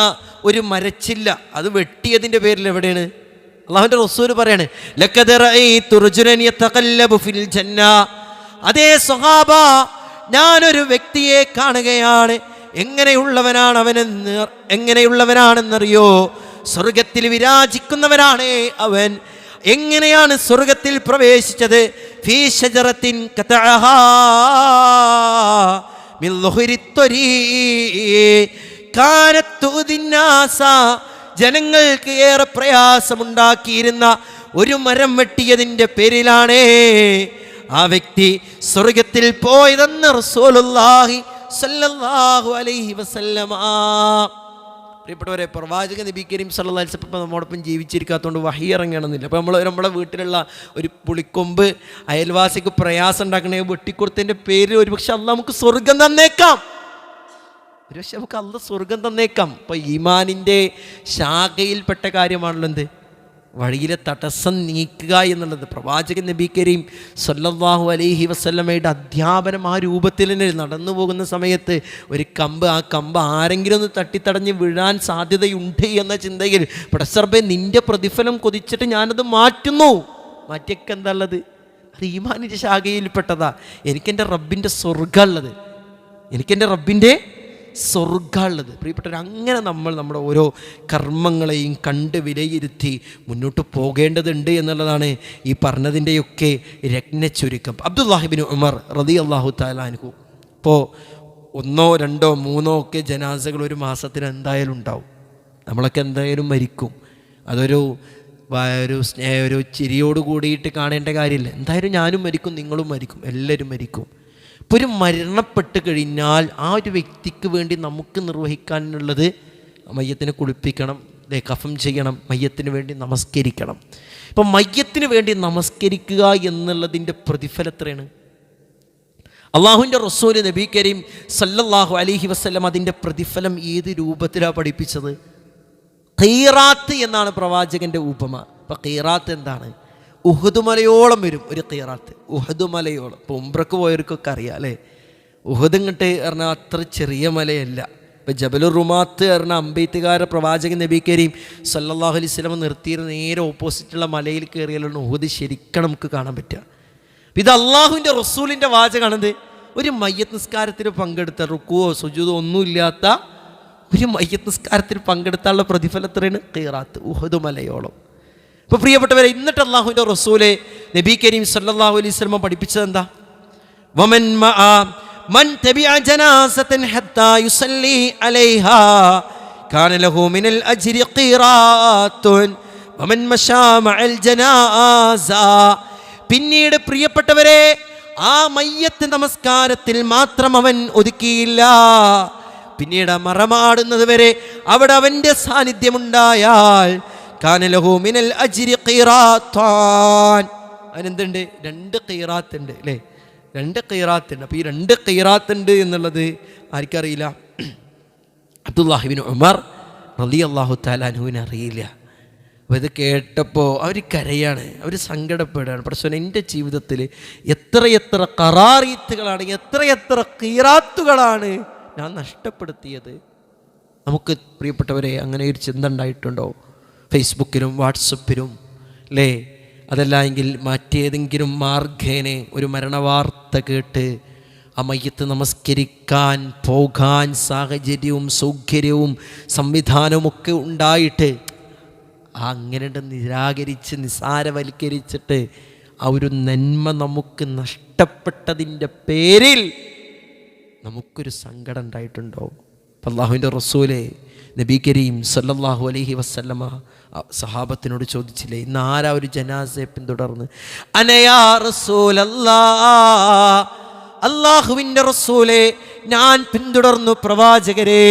ഒരു മരച്ചില്ല, അത് വെട്ടിയതിൻ്റെ പേരിൽ എവിടെയാണ്? അള്ളാഹുവിൻ്റെ റസൂൽ പറയാണ്, ലഖദ് റഅയ്തു റജുലൻ യതഖല്ലബു ഫിൽ ജന്ന. അതേ സ്വഹാബ, ഞാനൊരു വ്യക്തിയെ കാണുകയാണ്. എങ്ങനെയുള്ളവനാണെന്നറിയോ? സ്വർഗത്തിൽ വിരാജിക്കുന്നവനാണ് അവൻ. എങ്ങനെയാണ് സ്വർഗത്തിൽ പ്രവേശിച്ചത്? ഫീ ശജറത്തിൻ ഖതഅഹാ മിൻ ളുഹരി ത്വരീഖ് കാനത് തുദിന്നാസ. ജനങ്ങൾക്ക് ഏറെ പ്രയാസമുണ്ടാക്കിയിരുന്ന ഒരു മരം വെട്ടിയതിൻ്റെ പേരിലാണ് ആ വ്യക്തി സ്വർഗത്തിൽ പോയതെന്ന് റസൂലുള്ളാഹി സല്ലല്ലാഹു അലൈഹി വസല്ലമ. പ്രിയപ്പെട്ടവരെ, പ്രവാചക നബി കരീം സല്ലല്ലാഹു അലൈഹി വസല്ലം നമ്മോടൊപ്പം ജീവിച്ചിരിക്കാത്തതുകൊണ്ട് വഹി ഇറങ്ങണമെന്നില്ല. അപ്പോൾ നമ്മളെ വീട്ടിലുള്ള ഒരു പുളിക്കൊമ്പ് അയൽവാസിക്ക് പ്രയാസം ഉണ്ടാക്കണേ വെട്ടിക്കൊടുത്തതിൻ്റെ പേരിൽ ഒരുപക്ഷെ അള്ളാഹ് നമുക്ക് സ്വർഗം തന്നേക്കാം. ഒരുപക്ഷെ നമുക്ക് അള്ളാഹ് സ്വർഗം തന്നേക്കാം. അപ്പോൾ ഈമാനിൻ്റെ ശാഖയിൽപ്പെട്ട കാര്യമാണല്ലോ എന്ത്? വഴിയിലെ തടസ്സം നീക്കുക എന്നുള്ളത്. പ്രവാചകൻ നബി കരീം സല്ലല്ലാഹു അലൈഹി വസല്ലമയുടെ അധ്യാപനം ആ രൂപത്തിൽ തന്നെ നടന്നു പോകുന്ന സമയത്ത് ഒരു കമ്പ്, ആ കമ്പ് ആരെങ്കിലും ഒന്ന് തട്ടിത്തടഞ്ഞ് വീഴാൻ സാധ്യതയുണ്ട് എന്ന ചിന്തയിൽ പടച്ചറബേ നിൻ്റെ പ്രതിഫലം കൊതിച്ചിട്ട് ഞാനത് മാറ്റുന്നു. മാറ്റിയൊക്കെ എന്താ ഉള്ളത്? അത് ഈമാനിൻ്റെ ശാഖയിൽപ്പെട്ടതാ. എനിക്കെൻ്റെ റബ്ബിൻ്റെ സ്വർഗ്ഗമുള്ളത്, എനിക്കെൻ്റെ റബ്ബിൻ്റെ സ്വർഗ്ഗമുള്ളത്. പ്രിയപ്പെട്ടവർ, അങ്ങനെ നമ്മൾ നമ്മുടെ ഓരോ കർമ്മങ്ങളെയും കണ്ട് വിലയിരുത്തി മുന്നോട്ട് പോകേണ്ടതുണ്ട് എന്നുള്ളതാണ് ഈ പറഞ്ഞതിൻ്റെയൊക്കെ രത്നച്ചുരുക്കം. അബ്ദുല്ലാഹി ഇബ്നു ഉമർ റളിയല്ലാഹു തആല അൻഹു, ഇപ്പോൾ 1, 2, 3 ഒക്കെ ജനാസകൾ ഒരു മാസത്തിന് എന്തായാലും ഉണ്ടാവും. നമ്മളൊക്കെ എന്തായാലും മരിക്കും. അതൊരു ഒരു ചിരിയോട് കൂടിയിട്ട് കാണേണ്ട കാര്യമില്ല. എന്തായാലും ഞാനും മരിക്കും, നിങ്ങളും മരിക്കും, എല്ലാവരും മരിക്കും. ഇപ്പോൾ ഒരു മരണപ്പെട്ട് കഴിഞ്ഞാൽ ആ ഒരു വ്യക്തിക്ക് വേണ്ടി നമുക്ക് നിർവഹിക്കാനുള്ളത് മയ്യത്തിനെ കുളിപ്പിക്കണം, കഫം ചെയ്യണം, മയ്യത്തിന് വേണ്ടി നമസ്കരിക്കണം. ഇപ്പം മയ്യത്തിന് വേണ്ടി നമസ്കരിക്കുക എന്നുള്ളതിൻ്റെ പ്രതിഫലം എത്രയാണ്? അള്ളാഹുവിൻ്റെ റസൂൽ നബി കരീം സല്ലല്ലാഹു അലൈഹി വസല്ലം അതിൻ്റെ പ്രതിഫലം ഏത് രൂപത്തിലാണ് പഠിപ്പിച്ചത്? ഖീറാത്ത് എന്നാണ് പ്രവാചകൻ്റെ ഉപമ. അപ്പം ഖീറാത്ത് എന്താണ്? ഉഹദ് മലയോളം വരും ഒരു ഖീറാത്ത്. ഉഹദ് മലയോളം. ഇപ്പോൾ ഉംറക്ക് പോയവർക്കൊക്കെ അറിയാം അല്ലേ? ഉഹദ് ഇങ്ങോട്ട് പറഞ്ഞാൽ അത്ര ചെറിയ മലയല്ല. ഇപ്പോൾ ജബലുർ റുമാത്ത് പറഞ്ഞാൽ അമ്പെയ്ത്തുകാരെ പ്രവാചകൻ നബി കരീം സല്ലല്ലാഹു അലൈഹി വസല്ലം നിർത്തിയിരുന്ന നേരെ ഓപ്പോസിറ്റുള്ള മലയിൽ കയറിയാലാണ് ഉഹദ് ശരിക്കും നമുക്ക് കാണാൻ പറ്റുക. ഇത് അള്ളാഹുവിൻ്റെ റസൂലിൻ്റെ വാചകമാണത്. ഒരു മയ്യത്ത് നിസ്കാരത്തിൽ പങ്കെടുത്ത, റുക്കുവോ സുജൂദോ ഒന്നുമില്ലാത്ത ഒരു മയ്യത്ത് നിസ്കാരത്തിൽ പങ്കെടുത്താനുള്ള പ്രതിഫലം എത്രയാണ്? ഖീറാത്ത്, ഉഹദ് മലയോളം. ഇപ്പോൾ പ്രിയപ്പെട്ടവരെ, എന്നിട്ട് അള്ളാഹുവിൻ്റെ റസൂലെ നബി കരീം സല്ലല്ലാഹു അലൈഹി വസല്ലം പഠിപ്പിച്ചത് എന്താ? മൻ തബിഅ ജനാസതൻ ഹത്താ യുസല്ലി അലൈഹാ കാന ലഹു മിനൽ അജ്രി ഖീറാത്തുൻ വമൻ മശാ മഅൽ ജനാസ. പിന്നീട് പ്രിയപ്പെട്ടവരെ, ആ മയ്യത്ത് നമസ്കാരത്തിൽ മാത്രം അവൻ ഒതുക്കിയില്ല, പിന്നീട് മറമാടുന്നത് വരെ അവിടെ അവൻ്റെ സാന്നിധ്യമുണ്ടായാൽ കാന ലഹു മിനൽ അജ്രി ഖീറാത്താൻ. അതിനെന്തുണ്ട്? 2 ഖീറാത്ത് ഉണ്ട് അല്ലേ? 2 ഖീറാത്ത് ഉണ്ട്. അപ്പോൾ ഈ 2 ഖീറാത്ത് ഉണ്ട് എന്നുള്ളത് ആർക്കറിയില്ല? അബ്ദുല്ലാഹി ഇബ്നു ഉമർ റളിയല്ലാഹു തആല അൻഹുവിന് അറിയില്ല. അപ്പോൾ ഇത് കേട്ടപ്പോൾ അവർ കരയാണ്, അവർ സങ്കടപ്പെടുകയാണ്. പക്ഷേ എൻ്റെ ജീവിതത്തിൽ എത്രയെത്ര ഖറാറീത്തുകളാണ്, എത്രയെത്ര ഖീറാത്തുകളാണ് ഞാൻ നഷ്ടപ്പെടുത്തിയത്. നമുക്ക് പ്രിയപ്പെട്ടവരെ അങ്ങനെ ഒരു ചിന്ത ഉണ്ടായിട്ടുണ്ടോ? ഫേസ്ബുക്കിലും വാട്സപ്പിലും അല്ലേ അതല്ല എങ്കിൽ മറ്റേതെങ്കിലും മാർഗേനെ ഒരു മരണവാർത്ത കേട്ട് ആ മയ്യത്ത് നമസ്കരിക്കാൻ പോകാൻ സാഹചര്യവും സൗകര്യവും സംവിധാനവുമൊക്കെ ഉണ്ടായിട്ട് അങ്ങനെ നിരാകരിച്ച് നിസാരവൽക്കരിച്ചിട്ട് ആ ഒരു നന്മ നമുക്ക് നഷ്ടപ്പെട്ടതിൻ്റെ പേരിൽ നമുക്കൊരു സങ്കടം ഉണ്ടായിട്ടുണ്ടോ? അല്ലാഹുവിൻ്റെ റസൂലേ നബി കരീം സല്ലല്ലാഹു അലൈഹി വസല്ലമ സഹാബത്തിനോട് ചോദിച്ചില്ലേ, ഇന്ന് ആരാ ഒരു ജനാസയെ പിന്തുടർന്ന് അനയാ റസൂലല്ലാഹ്, അല്ലാഹുവിൻ്റെ റസൂലേ ഞാൻ പിന്തുടർന്നു പ്രവാചകരെ.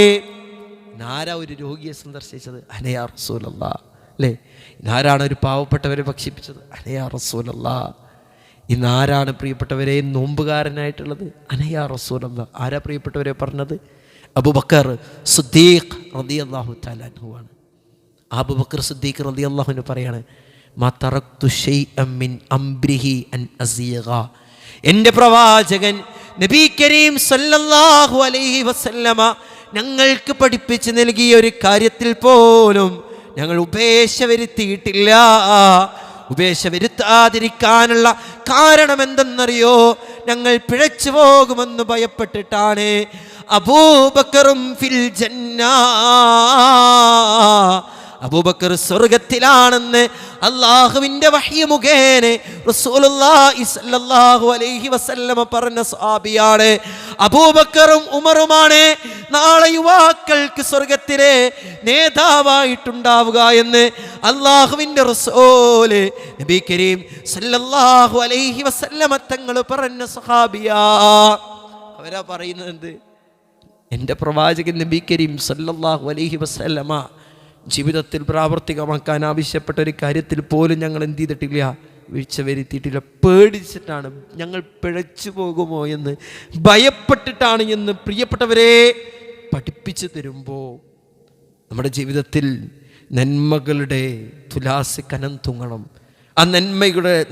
ഇന്നാരാ ഒരു രോഗിയെ സന്ദർശിച്ചത്? അനയാ റസൂലല്ലാഹ് അല്ലേ? ഇന്നാരാണ് ഒരു പാവപ്പെട്ടവരെ ഭക്ഷിപ്പിച്ചത്? അനയാ റസൂലല്ലാഹ്. ഇന്നാരാണ് പ്രിയപ്പെട്ടവരെ നോമ്പുകാരനായിട്ടുള്ളത്? അനയാ റസൂലല്ലാഹ്. ആരാ പ്രിയപ്പെട്ടവരെ പറഞ്ഞത്? അബൂബക്കർ സിദ്ദീഖ് റളിയല്ലാഹു തആല അൻഹു ആണ്. അബൂബക്കർ സിദ്ദീഖ് റളിയല്ലാഹു അൻഹു പറയാണ്, മാ തറക്തു ശൈഅൻ മിൻ അംരിഹി അൻ അസീഗ. എൻ്റെ പ്രവാചകൻ നബി കരീം സല്ലല്ലാഹു അലൈഹി വസല്ലമ ഞങ്ങൾക്ക് പഠിപ്പിച്ച് നൽകിയ ഒരു കാര്യത്തിൽ പോലും ഞങ്ങൾ ഉപേക്ഷ വരുത്തിയിട്ടില്ല. ഉപേക്ഷ വരുത്താതിരിക്കാനുള്ള കാരണം എന്തെന്നറിയോ? ഞങ്ങൾ പിഴച്ചു പോകുമെന്ന് ഭയപ്പെട്ടിട്ടാണ്. അബൂബക്കറും ഫിൽ ജന്ന, അബൂബക്കർ സ്വർഗത്തിലാണെന്ന് അല്ലാഹുവിൻ്റെ വഹ്യ് മുഖേന റസൂലുള്ളാഹി സ്വല്ലല്ലാഹു അലൈഹി വസല്ലമ പറഞ്ഞ സ്വഹാബിയാണ്. അബൂബക്കറും ഉമറുമാണ് നാളെ യുവാക്കൾക്ക് സ്വർഗത്തിലെ നേതാവായിട്ടുണ്ടാവുക എന്ന് അല്ലാഹുവിൻ്റെ റസൂല് നബി കരീം സല്ലല്ലാഹു അലൈഹി വസല്ലമ തങ്ങൾ പറഞ്ഞ സ്വഹാബിയാ. അവരാ പറയുന്നത്, എൻ്റെ പ്രവാചകൻ നബി കരീം സല്ലല്ലാഹു അലൈഹി വസല്ലമ ജീവിതത്തിൽ പ്രാവർത്തികമാക്കാൻ ആവശ്യപ്പെട്ട ഒരു കാര്യത്തിൽ പോലും ഞങ്ങൾ എന്ത് ചെയ്തിട്ടില്ല? വീഴ്ച വരുത്തിയിട്ടില്ല. പേടിച്ചിട്ടാണ്, ഞങ്ങൾ പിഴച്ചു പോകുമോ എന്ന് ഭയപ്പെട്ടിട്ടാണ് എന്ന് പ്രിയപ്പെട്ടവരെ പഠിപ്പിച്ചു തരുമ്പോൾ നമ്മുടെ ജീവിതത്തിൽ നന്മകളുടെ തുലാസ് കനം തൂങ്ങണം. ആ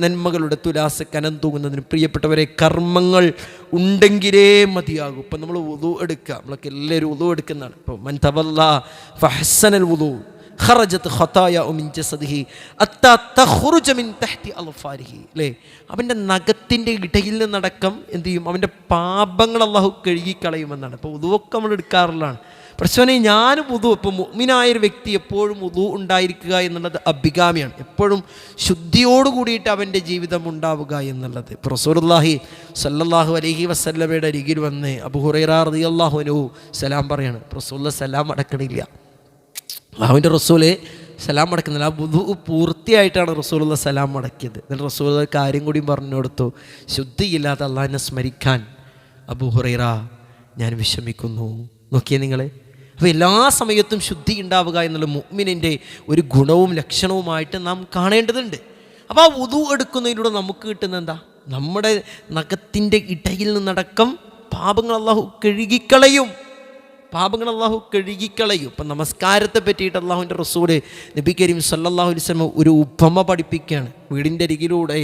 നന്മകളുടെ തുലാസ് കനം തൂങ്ങുന്നതിന് പ്രിയപ്പെട്ടവരെ കർമ്മങ്ങൾ ഉണ്ടെങ്കിലേ മതിയാകും. ഇപ്പം നമ്മൾ വുളു എടുക്കുക, നമ്മളൊക്കെ എല്ലാവരും വുളു എടുക്കുന്നതാണ്. ഇപ്പോൾ മൻ തവല്ലാ ഫഹസ്സനൽ വുളു ഖറജത് ഖതായാഉ മിൻ ജസദിഹി അത്താ തഖ്റുജ മിൻ തഹ്തി അൽഫാരിഹി. അല്ലേ? അവൻ്റെ നഖത്തിൻ്റെ ഇടയിൽ നിന്നടക്കം എന്ത് ചെയ്യും? അവൻ്റെ പാപങ്ങൾ അല്ലാഹു കഴുകിക്കളയുമെന്നാണ്. ഇപ്പോൾ വുളുവൊക്കെ നമ്മൾ എടുക്കാറുള്ളതാണ്. പ്രശ്നം ഞാനും വുളു, ഇപ്പോൾ മുഅ്മിനായൊരു വ്യക്തി എപ്പോഴും വുളു ഉണ്ടായിരിക്കുക എന്നുള്ളത് അഭികാമ്യമാണ്. എപ്പോഴും ശുദ്ധിയോട് കൂടിയിട്ട് അവൻ്റെ ജീവിതം ഉണ്ടാവുക എന്നുള്ളത്. ഇപ്പോൾ റസൂലുള്ളാഹി സ്വല്ലല്ലാഹു അലൈഹി വസല്ലമയുടെ അരികിൽ വന്ന് അബൂ ഹുറൈറ റളിയല്ലാഹു അൻഹു സലാം പറയാണ്. റസൂലുള്ളാഹി സലാം അടക്കണില്ല. അള്ളാഹുവിൻ്റെ റസൂല് സലാം അടക്കുന്നില്ല. ആ വുളു പൂർത്തിയായിട്ടാണ് റസൂലുള്ളാഹി സലാം അടക്കിയത്. എന്നിട്ട് റസൂലുള്ളാഹി കാര്യം കൂടി പറഞ്ഞു കൊടുത്തു, ശുദ്ധിയില്ലാതെ അള്ളാഹിനെ സ്മരിക്കാൻ അബൂ ഹുറൈറ ഞാൻ വിഷമിക്കുന്നു. നോക്കിയേ നിങ്ങൾ. അപ്പോൾ എല്ലാ സമയത്തും ശുദ്ധി ഉണ്ടാവുക എന്നുള്ള മുഅ്മിനിൻ്റെ ഒരു ഗുണവും ലക്ഷണവുമായിട്ട് നാം കാണേണ്ടതുണ്ട്. അപ്പോൾ ആ വുളു എടുക്കുന്നതിലൂടെ നമുക്ക് കിട്ടുന്ന എന്താ? നമ്മുടെ നഖത്തിൻ്റെ ഇടയിൽ നിന്നടക്കം പാപങ്ങൾ അല്ലാഹു കഴുകിക്കളയും. പാപങ്ങൾ അല്ലാഹു കഴുകിക്കളയും. ഇപ്പം നമസ്കാരത്തെ പറ്റിയിട്ട് അല്ലാഹുവിൻ്റെ റസൂല് നബി കരീം സല്ലല്ലാഹു അലൈഹി വസല്ലം ഒരു ഉപമ പഠിപ്പിക്കുകയാണ്. വീടിൻ്റെ അരികിലൂടെ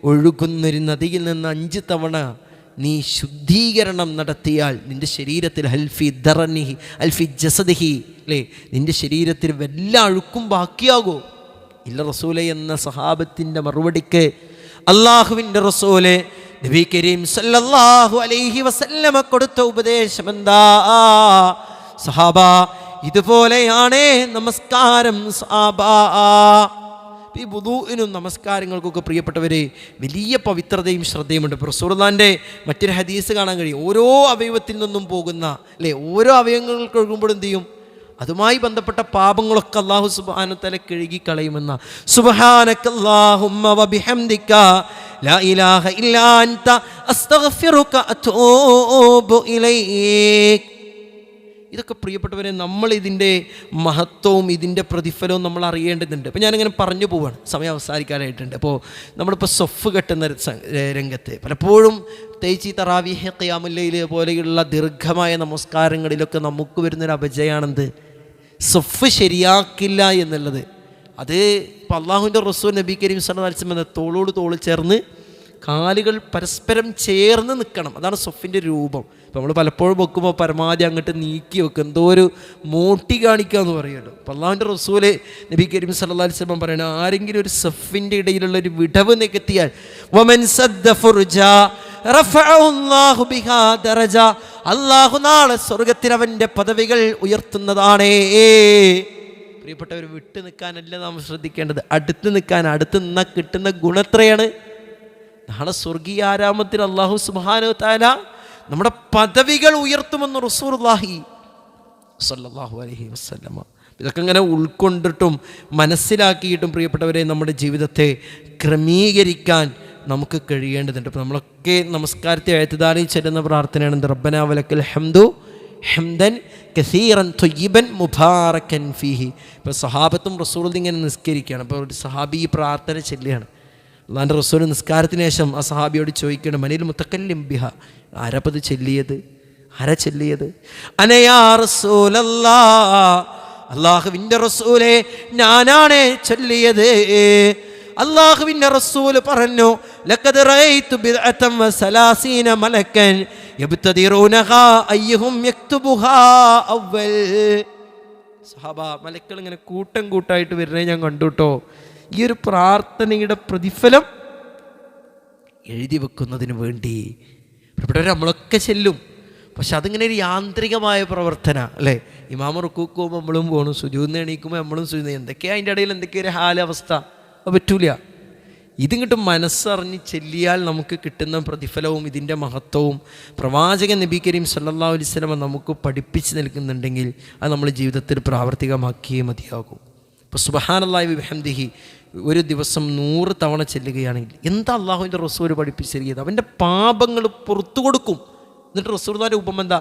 ഒഴുകുന്നൊരു നദിയിൽ നിന്ന് 5 തവണ നീ ശുദ്ധീകരണം നടത്തിയാൽ നിൻ്റെ ശരീരത്തിൽ ഹൽഫി ദറനിഹി അൽഫി ജസദിഹി, അല്ലേ, നിൻ്റെ ശരീരത്തിൽ വല്ല അഴുക്കും ബാക്കിയാകോ? ഇല്ല റസൂലെ എന്ന സഹാബത്തിൻ്റെ മറുപടിക്ക് അല്ലാഹുവിൻ്റെ റസൂല് നബി കരീം സല്ലല്ലാഹു അലൈഹി വസല്ലമ കൊടുത്ത ഉപദേശം എന്താ? സഹാബ, ഇതുപോലെയാണ് നമസ്കാരം. സഹാബ, ഈ വുദൂഇനും നമസ്കാരങ്ങൾക്കൊക്കെ പ്രിയപ്പെട്ടവരെ വലിയ പവിത്രതയും ശ്രദ്ധയുമുണ്ട്. റസൂലുള്ളാഹിൻ്റെ മറ്റൊരു ഹദീസ് കാണാൻ കഴിയും. ഓരോ അവയവത്തിൽ നിന്നും പോകുന്ന, അല്ലേ, ഓരോ അവയവങ്ങൾക്ക് ഒഴുകുമ്പോൾ എന്ത് ചെയ്യും? അതുമായി ബന്ധപ്പെട്ട പാപങ്ങളൊക്കെ അല്ലാഹു സുബ്ഹാനഹു വ തആല കഴുകിക്കളയുമെന്ന. സുബ്ഹാനക്കല്ലാഹുമ്മ വബിഹംദിക ലാ ഇലാഹ ഇല്ലാ അൻത അസ്തഗ്ഫിറുക അതൂബു ഇലൈക്. ഇതൊക്കെ പ്രിയപ്പെട്ടവരെ നമ്മൾ ഇതിൻ്റെ മഹത്വവും ഇതിൻ്റെ പ്രതിഫലവും നമ്മൾ അറിയേണ്ടതുണ്ട്. അപ്പോൾ ഞാനിങ്ങനെ പറഞ്ഞു പോവാണ്, സമയം അവസാനിക്കാനായിട്ടുണ്ട്. അപ്പോൾ നമ്മളിപ്പോൾ സൊഫ് കെട്ടുന്ന രംഗത്ത് പലപ്പോഴും തേച്ചി തറാവീഹ് ഖിയാമുൽ ലൈൽ പോലെയുള്ള ദീർഘമായ നമസ്കാരങ്ങളിലൊക്കെ നമുക്ക് വരുന്നൊരു അപജയമാണെന്ത്? സൊഫ് ശരിയാക്കില്ല എന്നുള്ളത്. അത് ഇപ്പോൾ അല്ലാഹുവിൻ്റെ റസൂൽ നബി കരീം സല്ലല്ലാഹു അലൈഹി വസല്ലം തോളോട് തോൾ ചേർന്ന് കാലുകൾ പരസ്പരം ചേർന്ന് നിൽക്കണം. അതാണ് സൊഫിൻ്റെ രൂപം. ഇപ്പം നമ്മൾ പലപ്പോഴും വെക്കുമ്പോൾ പരമാവധി അങ്ങോട്ട് നീക്കി വെക്കും, എന്തോ ഒരു മോട്ടി കാണിക്കുക എന്ന് പറയുമല്ലോ. അപ്പം അള്ളാഹുവിൻ്റെ റസൂല് നബി കരീം സല്ലല്ലാഹു അലൈഹി വസല്ലം പറയണ, ആരെങ്കിലും ഒരു സഫിൻ്റെ ഇടയിലുള്ള ഒരു വിടവ് നികത്തിയാൽ വമൻ സദ്ദ ഫുർജ റഫഅഹു അല്ലാഹു ബിഹാ ദറജ, അള്ളാഹു നാളെ സ്വർഗത്തിൽ അവൻ്റെ പദവികൾ ഉയർത്തുന്നതാണേ. പ്രിയപ്പെട്ടവർ, വിട്ടു നിൽക്കാനല്ല നാം ശ്രദ്ധിക്കേണ്ടത്, അടുത്ത് നിൽക്കാൻ. അടുത്ത് നിന്നാൽ കിട്ടുന്ന ഗുണത്രയാണ്. നാളെ സ്വർഗീയ ആരാമത്തിൽ അല്ലാഹു സുബ്ഹാനഹു വ തആല നമ്മുടെ പദവികൾ ഉയർത്തുമെന്ന് റസൂലുള്ളാഹി സ്വല്ലല്ലാഹു അലൈഹി വസല്ലമ. ഇതൊക്കെ ഇങ്ങനെ ഉൾക്കൊണ്ടിട്ടും മനസ്സിലാക്കിയിട്ടും പ്രിയപ്പെട്ടവരെ നമ്മുടെ ജീവിതത്തെ ക്രമീകരിക്കാൻ നമുക്ക് കഴിയേണ്ടതുണ്ട്. ഇപ്പോൾ നമ്മളൊക്കെ നമസ്കാരത്തെ എഴുത്തുദാനിൽ ചെല്ലുന്ന പ്രാർത്ഥനയാണ് റബ്ബനാ വലക്കൽ ഹംദു ഹംദൻ കസീറൻ ത്വയ്യിബൻ മുബാറക്കൻ ഫീഹി. ഇപ്പോൾ സഹാബത്തും റസൂലും ഇങ്ങനെ നിസ്കരിക്കുകയാണ്. അപ്പോൾ ഒരു സഹാബി ഈ പ്രാർത്ഥന ചെല്ലുകയാണ്. അള്ളാൻ്റെ റസൂൽ നിസ്കാരത്തിന് ശേഷം ആ സഹാബിയോട് ചോദിക്കണം, മനിൽ മുത്തക്കല്ലിം ബിഹ, ആരപ്പത് ചെല്ലിയത്, ആരാ ചെല്ലിയത്? അനയാ റസൂലല്ലാഹ്, അള്ളാഹുവിൻ്റെ റസൂലേ ഞാനാണ് ചൊല്ലിയത്. അള്ളാഹുവിൻ്റെ റസൂൽ പറഞ്ഞു, ലഖദ് റഅയ്തു ബിദ്അതൻ വസലാസീന മലക്കൻ യബ്തദിറൂനഹാ അയ്യുഹും യക്തുബുഹാ അവ്വൽ. സഹാബ, മലക്കുകൾ ഇങ്ങനെ കൂട്ടം കൂട്ടായിട്ട് വരുന്നത് ഞാൻ കണ്ടു കേട്ടോ. ഈ ഒരു പ്രാർത്ഥനയുടെ പ്രതിഫലം എഴുതി വെക്കുന്നതിന് വേണ്ടി ഇവിടെ നമ്മളൊക്കെ ചെല്ലും. പക്ഷെ അതിങ്ങനെ ഒരു യാന്ത്രികമായ പ്രവർത്തന അല്ലേ? ഇമാമ റുക്കൂക്ക് പോകുമ്പോൾ നമ്മളും പോകണം, സുജൂദിന് എണീക്കുമ്പോൾ നമ്മളും സുജൂദ്, എന്തൊക്കെയാണ് അതിൻ്റെ ഇടയിൽ എന്തൊക്കെയൊരു ഹാലവസ്ഥ, അത് പറ്റൂല. ഇതിങ്ങോട്ട് മനസ്സറിഞ്ഞ് ചെല്ലിയാൽ നമുക്ക് കിട്ടുന്ന പ്രതിഫലവും ഇതിൻ്റെ മഹത്വവും പ്രവാചകൻ നബി കരീം സല്ലല്ലാഹു അലൈഹി വസല്ലം നമുക്ക് പഠിപ്പിച്ച് നൽകുന്നുണ്ടെങ്കിൽ അത് നമ്മൾ ജീവിതത്തിൽ പ്രാവർത്തികമാക്കിയേ മതിയാകും. ഇപ്പോൾ സുബ്ഹാനല്ലാഹി വബിഹംദിഹി ഒരു ദിവസം 100 തവണ ചെല്ലുകയാണെങ്കിൽ എന്താ അള്ളാഹുവിൻ്റെ റസൂൽ പഠിപ്പിച്ചിരിക്കുന്നത്? അവൻ്റെ പാപങ്ങൾ പുറത്തു കൊടുക്കും. എന്നിട്ട് റസൂലുള്ളാഹിയുടെ ഉപമ എന്താ?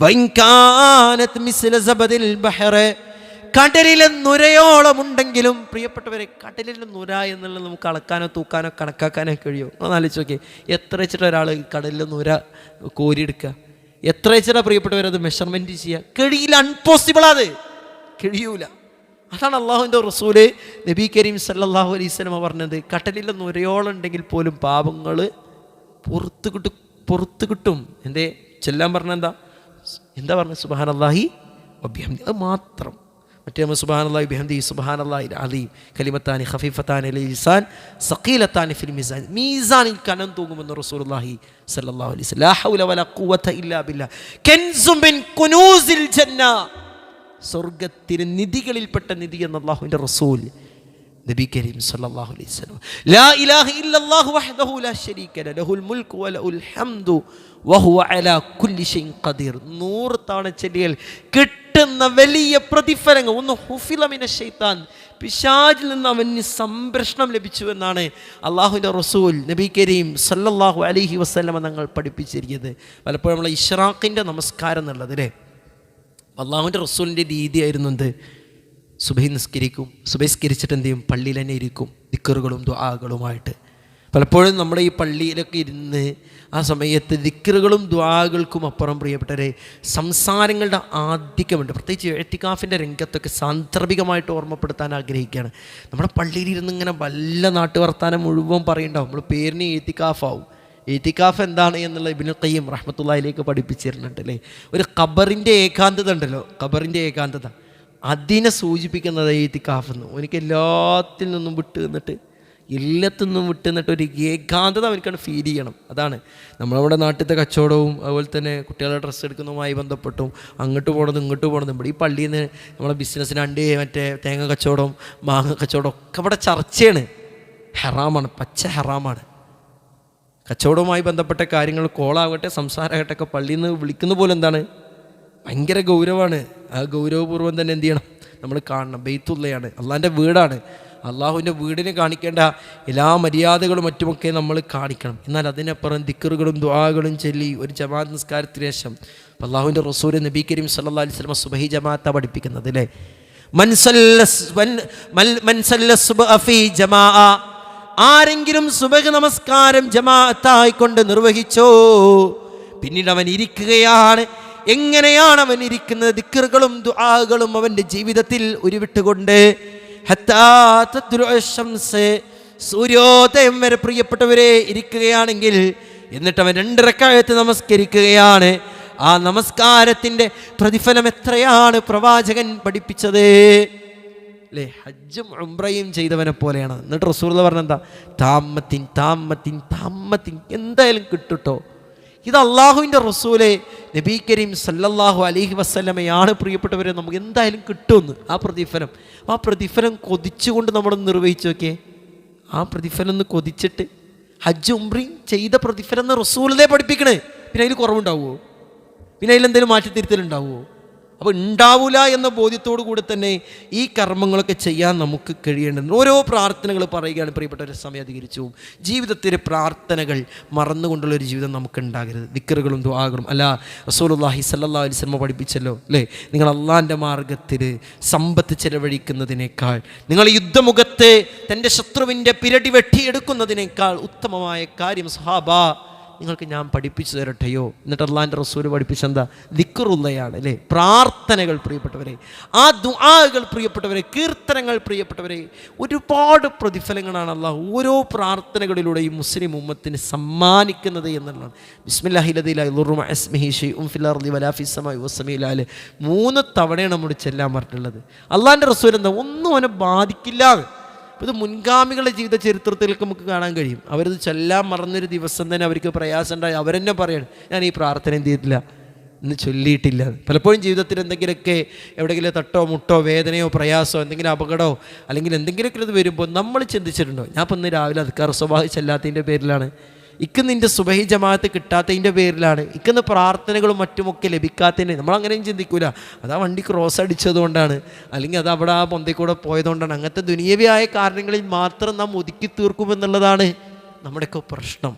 വൈൻകാനത് മിസ്ല സബദിൽ ബഹറ, കടലിലെ നുരയോളം ഉണ്ടെങ്കിലും. പ്രിയപ്പെട്ടവരെ, കടലിലെ നുര എന്നുള്ളത് നമുക്ക് അളക്കാനോ തൂക്കാനോ കണക്കാക്കാനോ കഴിയുമോ? ഒന്ന് ആലോചിച്ച് നോക്കിയേ. എത്ര വെച്ചിട്ട് ഒരാൾ കടലിലെ നുര കോരിയെടുക്കുക? എത്ര വെച്ചിട്ടാ പ്രിയപ്പെട്ടവരത് മെഷർമെൻറ്റ് ചെയ്യുക? കഴിയില്ല, അൺപോസിബിൾ, അത് കഴിയൂല. അതാണ് അള്ളാഹുവിൻ്റെ റസൂല് നബി കരീം സല്ലല്ലാഹു അലൈഹി വസല്ലം പറഞ്ഞത്, കടലിലെ നുരയോളം ഉണ്ടെങ്കിൽ പോലും പാപങ്ങൾ പുറത്ത് കിട്ടും. എന്തേ ചെല്ലാൻ പറഞ്ഞ എന്താ പറഞ്ഞത്? സുബ്ഹാനല്ലാഹി വബിഹംദി, അത് മാത്രം. മറ്റേ നമ്മൾ സുബ്ഹാനല്ലാഹി ബിഹംദി സുബ്ഹാനല്ലാഹിൽ അലീം കലിമത്താനി ഖഫീഫത്താനി അലൽ ലിസാൻ സഖീലത്താനി ഫിൽ മീസാൻ, മീസാനിൽ കനം തൂങ്ങുമെന്ന് റസൂലുള്ളാഹി സല്ലല്ലാഹു അലൈഹി വസല്ലം. ലാ ഹൗല വലാ ഖുവത ഇല്ലാ ബില്ലാഹ് കൻസും മിൻ കുനൂസിൽ ജന്ന, സ്വർഗത്തിലെ നിധികളിൽപ്പെട്ട നിധി എന്ന് അല്ലാഹുവിൻ്റെ റസൂൽ നബി കരീം സല്ലല്ലാഹു അലൈഹി വസല്ലം. ലാ ഇലാഹ ഇല്ലല്ലാഹു വഹ്ദഹു ലാ ശരീക ലഹു ലഹുൽ മുൽക്കു വലഹുൽ ഹംദു വഹുവ അലാ കുല്ലി ഷൈഇൻ ഖദീർ. 100 തവണ ചൊല്ലിയാൽ കിട്ടുന്ന വലിയ പ്രതിഫലങ്ങൾ. ഒന്ന് ഹുഫില മിനശ് ശൈത്താൻ, പിശാചിൽ നിന്ന് അവന് സംരക്ഷണം ലഭിച്ചു എന്നാണ് അള്ളാഹുവിൻ്റെ റസൂൽ നബി കരീം സല്ലല്ലാഹു അലൈഹി വസല്ലം തങ്ങൾ പഠിപ്പിച്ചിരിക്കുന്നത്. പലപ്പോഴും നമ്മൾ ഇഷ്റാഖിൻ്റെ നമസ്കാരം എന്നുള്ളത് അല്ലേ, അള്ളാഹുവിൻ്റെ റസൂലിൻ്റെ രീതിയായിരുന്നു എന്ത്? സുബഹി നിസ്കരിക്കും, സുബഹി നിസ്കരിച്ചിട്ട് എന്ത് ചെയ്യും? പള്ളിയിൽ തന്നെ ഇരിക്കും ദിക്റുകളും ദുആകളുമായിട്ട്. പലപ്പോഴും നമ്മുടെ ഈ പള്ളിയിലൊക്കെ ഇരുന്ന് ആ സമയത്ത് ദിക്റുകളും ദുആകൾക്കും അപ്പുറം പ്രിയപ്പെട്ടവരെ സംസാരങ്ങളുടെ ആധിക്യമുണ്ട്. പ്രത്യേകിച്ച് എഅ്തികാഫിൻ്റെ രംഗത്തൊക്കെ സാന്ദർഭികമായിട്ട് ഓർമ്മപ്പെടുത്താൻ ആഗ്രഹിക്കുകയാണ്. നമ്മുടെ പള്ളിയിലിരുന്ന് ഇങ്ങനെ വല്ല നാട്ടുവർത്താനം മുഴുവൻ പറയുണ്ടാവും. നമ്മൾ പേരിന് എഅ്തികാഫാവും. എഅ്തികാഫ് എന്താണ് എന്നുള്ള ഇബ്നുൽ ഖയ്യിം റഹ്മത്തുള്ളാഹിയിലേക്ക് പഠിപ്പിച്ചിരുന്നുണ്ട് അല്ലേ. ഒരു ഖബറിൻ്റെ ഏകാന്തത ഉണ്ടല്ലോ, ഖബറിൻ്റെ ഏകാന്തത, അതിനെ സൂചിപ്പിക്കുന്നത് എഅ്തികാഫ് എന്ന്. എനിക്ക് എല്ലാത്തിൽ നിന്നും വിട്ട് നിന്നിട്ട് ഒരു ഏകാന്തത അവനക്കാണ് ഫീൽ ചെയ്യണം. അതാണ് നമ്മളവിടെ നാട്ടിലത്തെ കച്ചവടവും അതുപോലെ തന്നെ കുട്ടികളുടെ ഡ്രസ്സ് എടുക്കുന്നതുമായി ബന്ധപ്പെട്ടും അങ്ങോട്ട് പോകണതും ഇങ്ങോട്ട് പോകണതും. ഇവിടെ ഈ പള്ളിയിൽ നിന്ന് നമ്മളെ ബിസിനസ്സിന് മറ്റേ തേങ്ങ കച്ചവടം മാങ്ങ കച്ചവടം ഒക്കെ ഇവിടെ ചർച്ചയാണ്. ഹറാമാണ്, പച്ച ഹറാമാണ്. കച്ചവടവുമായി ബന്ധപ്പെട്ട കാര്യങ്ങൾ കോളാകട്ടെ സംസാരമാകട്ടെ ഒക്കെ പള്ളിയിൽ നിന്ന് വിളിക്കുന്ന പോലെ എന്താണ്? ഭയങ്കര ഗൗരവമാണ്. ആ ഗൗരവപൂർവ്വം തന്നെ എന്ത് ചെയ്യണം? നമ്മൾ കാണണം. ബൈത്തുള്ളയാണ്, അള്ളാഹിൻ്റെ വീടാണ്. അള്ളാഹുവിൻ്റെ വീടിന് കാണിക്കേണ്ട എല്ലാ മര്യാദകളും മറ്റുമൊക്കെ നമ്മൾ കാണിക്കണം. എന്നാൽ അതിനപ്പുറം ദിക്റുകളും ദുആകളും ചൊല്ലി ഒരു ജമാഅത്ത് നിസ്കാരത്തിന് ശേഷം അള്ളാഹുവിൻ്റെ റസൂൽ നബി കരീം സല്ലല്ലാഹു അലൈഹി വസല്ലം സുബഹി ജമാഅത്താണ് പഠിപ്പിക്കുന്നത് അല്ലേ. ആരെങ്കിലും സുബഹ് നമസ്കാരം ജമാഅത്തായിക്കൊണ്ട് നിർവഹിച്ചോ, പിന്നീട് അവൻ ഇരിക്കുകയാണ്. എങ്ങനെയാണ് അവൻ ഇരിക്കുന്നത്? ദിക്റുകളും ദുആകളും അവൻ്റെ ജീവിതത്തിൽ ഉരുവിട്ടുകൊണ്ട് സൂര്യോദയം വരെ പ്രിയപ്പെട്ടവരെ ഇരിക്കുകയാണെങ്കിൽ, എന്നിട്ട് അവൻ 2 റക്അത്ത് നമസ്കരിക്കുകയാണ്. ആ നമസ്കാരത്തിൻ്റെ പ്രതിഫലം എത്രയാണ് പ്രവാചകൻ പഠിപ്പിച്ചത് അല്ലേ? ഹജ്ജും ഉംറയും ചെയ്തവനെ പോലെയാണ്. എന്നിട്ട് റസൂൽ പറഞ്ഞെന്താ? താമത്തിൻ താമത്തിൻ താമത്തിൻ, എന്തായാലും കിട്ടുട്ടോ. ഇത് അള്ളാഹുവിൻ്റെ റസൂലെ നബി കരീം സല്ലല്ലാഹു അലൈഹി വസല്ലമയാണ് പ്രിയപ്പെട്ടവരെ, നമുക്ക് എന്തായാലും കിട്ടുമെന്ന്. ആ പ്രതിഫലം കൊതിച്ചുകൊണ്ട് നമ്മൾ നിർവഹിച്ചു നോക്കിയേ. ആ പ്രതിഫലം ഒന്ന് കൊതിച്ചിട്ട് ഹജ്ജ് ഉംറയും ചെയ്ത പ്രതിഫലം എന്ന് റസൂലിനെ പഠിപ്പിക്കണേ. പിന്നെ അതിൽ കുറവുണ്ടാവുമോ? പിന്നെ അതിലെന്തെങ്കിലും മാറ്റിത്തിരുത്തലുണ്ടാവുമോ? അപ്പോൾ ഉണ്ടാവില്ല എന്ന ബോധ്യത്തോടു കൂടി തന്നെ ഈ കർമ്മങ്ങളൊക്കെ ചെയ്യാൻ നമുക്ക് കഴിയേണ്ടത്. ഓരോ പ്രാർത്ഥനകൾ പറയുകയാണ് പ്രിയപ്പെട്ടവരെ, സമയം അധികരിച്ചു. ജീവിതത്തിലെ പ്രാർത്ഥനകൾ മറന്നുകൊണ്ടുള്ളൊരു ജീവിതം നമുക്ക് ഉണ്ടാകരുത്. ദിക്റുകളും ദുആകളും അല്ല, റസൂലുള്ളാഹി സ്വല്ലല്ലാഹു അലൈഹി വസല്ലം പഠിപ്പിച്ചല്ലോ അല്ലേ? നിങ്ങൾ അള്ളാഹിൻ്റെ മാർഗത്തിൽ സമ്പത്ത് ചെലവഴിക്കുന്നതിനേക്കാൾ, നിങ്ങൾ യുദ്ധമുഖത്ത് തൻ്റെ ശത്രുവിൻ്റെ പിരടി വെട്ടിയെടുക്കുന്നതിനേക്കാൾ ഉത്തമമായ കാര്യം സഹാബാ നിങ്ങൾക്ക് ഞാൻ പഠിപ്പിച്ചു തരട്ടെയോ? എന്നിട്ട് അള്ളാഹിൻ്റെ റസൂൽ പഠിപ്പിച്ചെന്താ? ദിക്റുള്ളയാണ് അല്ലേ? പ്രാർത്ഥനകൾ പ്രിയപ്പെട്ടവരെ, ആ ദുആകൾ പ്രിയപ്പെട്ടവരെ, കീർത്തനങ്ങൾ പ്രിയപ്പെട്ടവരെ, ഒരുപാട് പ്രതിഫലങ്ങളാണ് അള്ളാഹു ഓരോ പ്രാർത്ഥനകളിലൂടെയും മുസ്ലിം ഉമ്മത്തിന് സമ്മാനിക്കുന്നത് എന്നുള്ളതാണ്. ബിസ്മില്ലാഹിൽ ലദീ ലാ യദുറു മഅ ഇസ്മിഹി ശൈഉൻ ഫിൽ അർളി വലാ ഫിസ് സമാഇ വസ്സമീഉൽ അഅ്ല 3 തവണയാണ് നമ്മൾ ചെല്ലാൻ പറഞ്ഞിട്ടുള്ളത്. അള്ളാഹിൻ്റെ റസൂൽ എന്താ? ഒന്നും അവനെ ബാധിക്കില്ല. ഇത് മുൻഗാമികളുടെ ജീവിത ചരിത്രത്തിലേക്ക് നമുക്ക് കാണാൻ കഴിയും. അവരത് ചൊല്ലാൻ മറന്നൊരു ദിവസം തന്നെ അവർക്ക് പ്രയാസം ഉണ്ടായി. അവരെന്നെ പറയാണ്, ഞാൻ ഈ പ്രാർത്ഥന എന്ത് ചെയ്തിട്ടില്ല, ഇന്ന് ചൊല്ലിയിട്ടില്ല. പലപ്പോഴും ജീവിതത്തിൽ എന്തെങ്കിലുമൊക്കെ എവിടെയെങ്കിലും തട്ടോ മുട്ടോ വേദനയോ പ്രയാസമോ എന്തെങ്കിലും അപകടമോ അല്ലെങ്കിൽ എന്തെങ്കിലുമൊക്കെ ഇത് വരുമ്പോൾ നമ്മൾ ചിന്തിച്ചിട്ടുണ്ടോ, ഞാൻ ഇപ്പം ഇന്ന് രാവിലെ അദ്കാർ സ്വബാഹ് ചെല്ലാത്തതിൻ്റെ പേരിലാണ്, ഇന്ന് നിൻ്റെ സുബഹി ജമാഅത്ത് കിട്ടാത്തതിൻ്റെ പേരിലാണ്, ഇന്ന് പ്രാർത്ഥനകളും മറ്റുമൊക്കെ ലഭിക്കാത്തതിന്, നമ്മളങ്ങനെയും ചിന്തിക്കൂല. അതാ വണ്ടി ക്രോസ് അടിച്ചതുകൊണ്ടാണ്, അല്ലെങ്കിൽ അത് അവിടെ ആ പൊന്തേക്കൂടെ പോയതുകൊണ്ടാണ്. അങ്ങനത്തെ ദുനിയവിയായ കാരണങ്ങളിൽ മാത്രം നാം ഒതുക്കി തീർക്കുമെന്നുള്ളതാണ് നമ്മുടെയൊക്കെ പ്രശ്നം.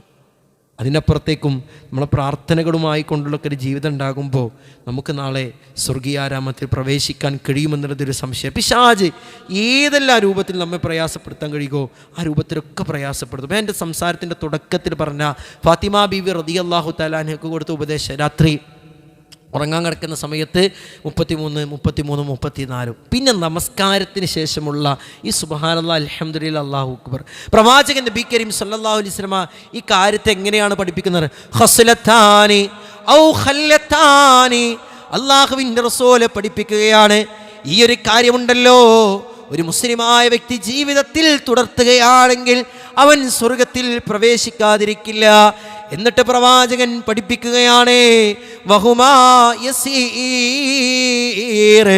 അതിനപ്പുറത്തേക്കും നമ്മളെ പ്രാർത്ഥനകളുമായി കൊണ്ടുള്ളൊക്കെ ഒരു ജീവിതം ഉണ്ടാകുമ്പോൾ നമുക്ക് നാളെ സ്വർഗീയാരാമത്തിൽ പ്രവേശിക്കാൻ കഴിയുമെന്നുള്ളതൊരു സംശയം. പിശാച് ഏതെല്ലാം രൂപത്തിൽ നമ്മെ പ്രയാസപ്പെടുത്താൻ കഴിയുമോ ആ രൂപത്തിലൊക്കെ പ്രയാസപ്പെടുത്തും. അപ്പോൾ എൻ്റെ സംസാരത്തിൻ്റെ തുടക്കത്തിൽ പറഞ്ഞ ഫാത്തിമ ബീവി റളിയല്ലാഹു തആല അൻഹയ്ക്ക് കൊടുത്ത ഉപദേശം, രാത്രി ഉറങ്ങാൻ കിടക്കുന്ന സമയത്ത് 33, 33, 34, പിന്നെ നമസ്കാരത്തിന് ശേഷമുള്ള ഈ സുബ്ഹാനല്ലാഹ് അൽഹംദുലില്ലാഹ് അല്ലാഹു അക്ബർ. പ്രവാചകൻ നബി കരീം സല്ലല്ലാഹു അലൈഹി വസല്ലം ഈ കാര്യത്തെ എങ്ങനെയാണ് പഠിപ്പിക്കുന്നത്? ഖസ്ലത്താനി ഔ ഖല്ലത്താനി, അല്ലാഹുവിൻ്റെ റസൂൽ പഠിപ്പിക്കുകയാണ്, ഈ ഒരു കാര്യമുണ്ടല്ലോ, ഒരു മുസ്ലിമായ വ്യക്തി ജീവിതത്തിൽ തുടർത്തുകയാണെങ്കിൽ അവൻ സ്വർഗത്തിൽ പ്രവേശിക്കാതിരിക്കില്ല. എന്നിട്ട് പ്രവാചകൻ പഠിപ്പിക്കുകയാണ്, വഹുമാ യസീർ,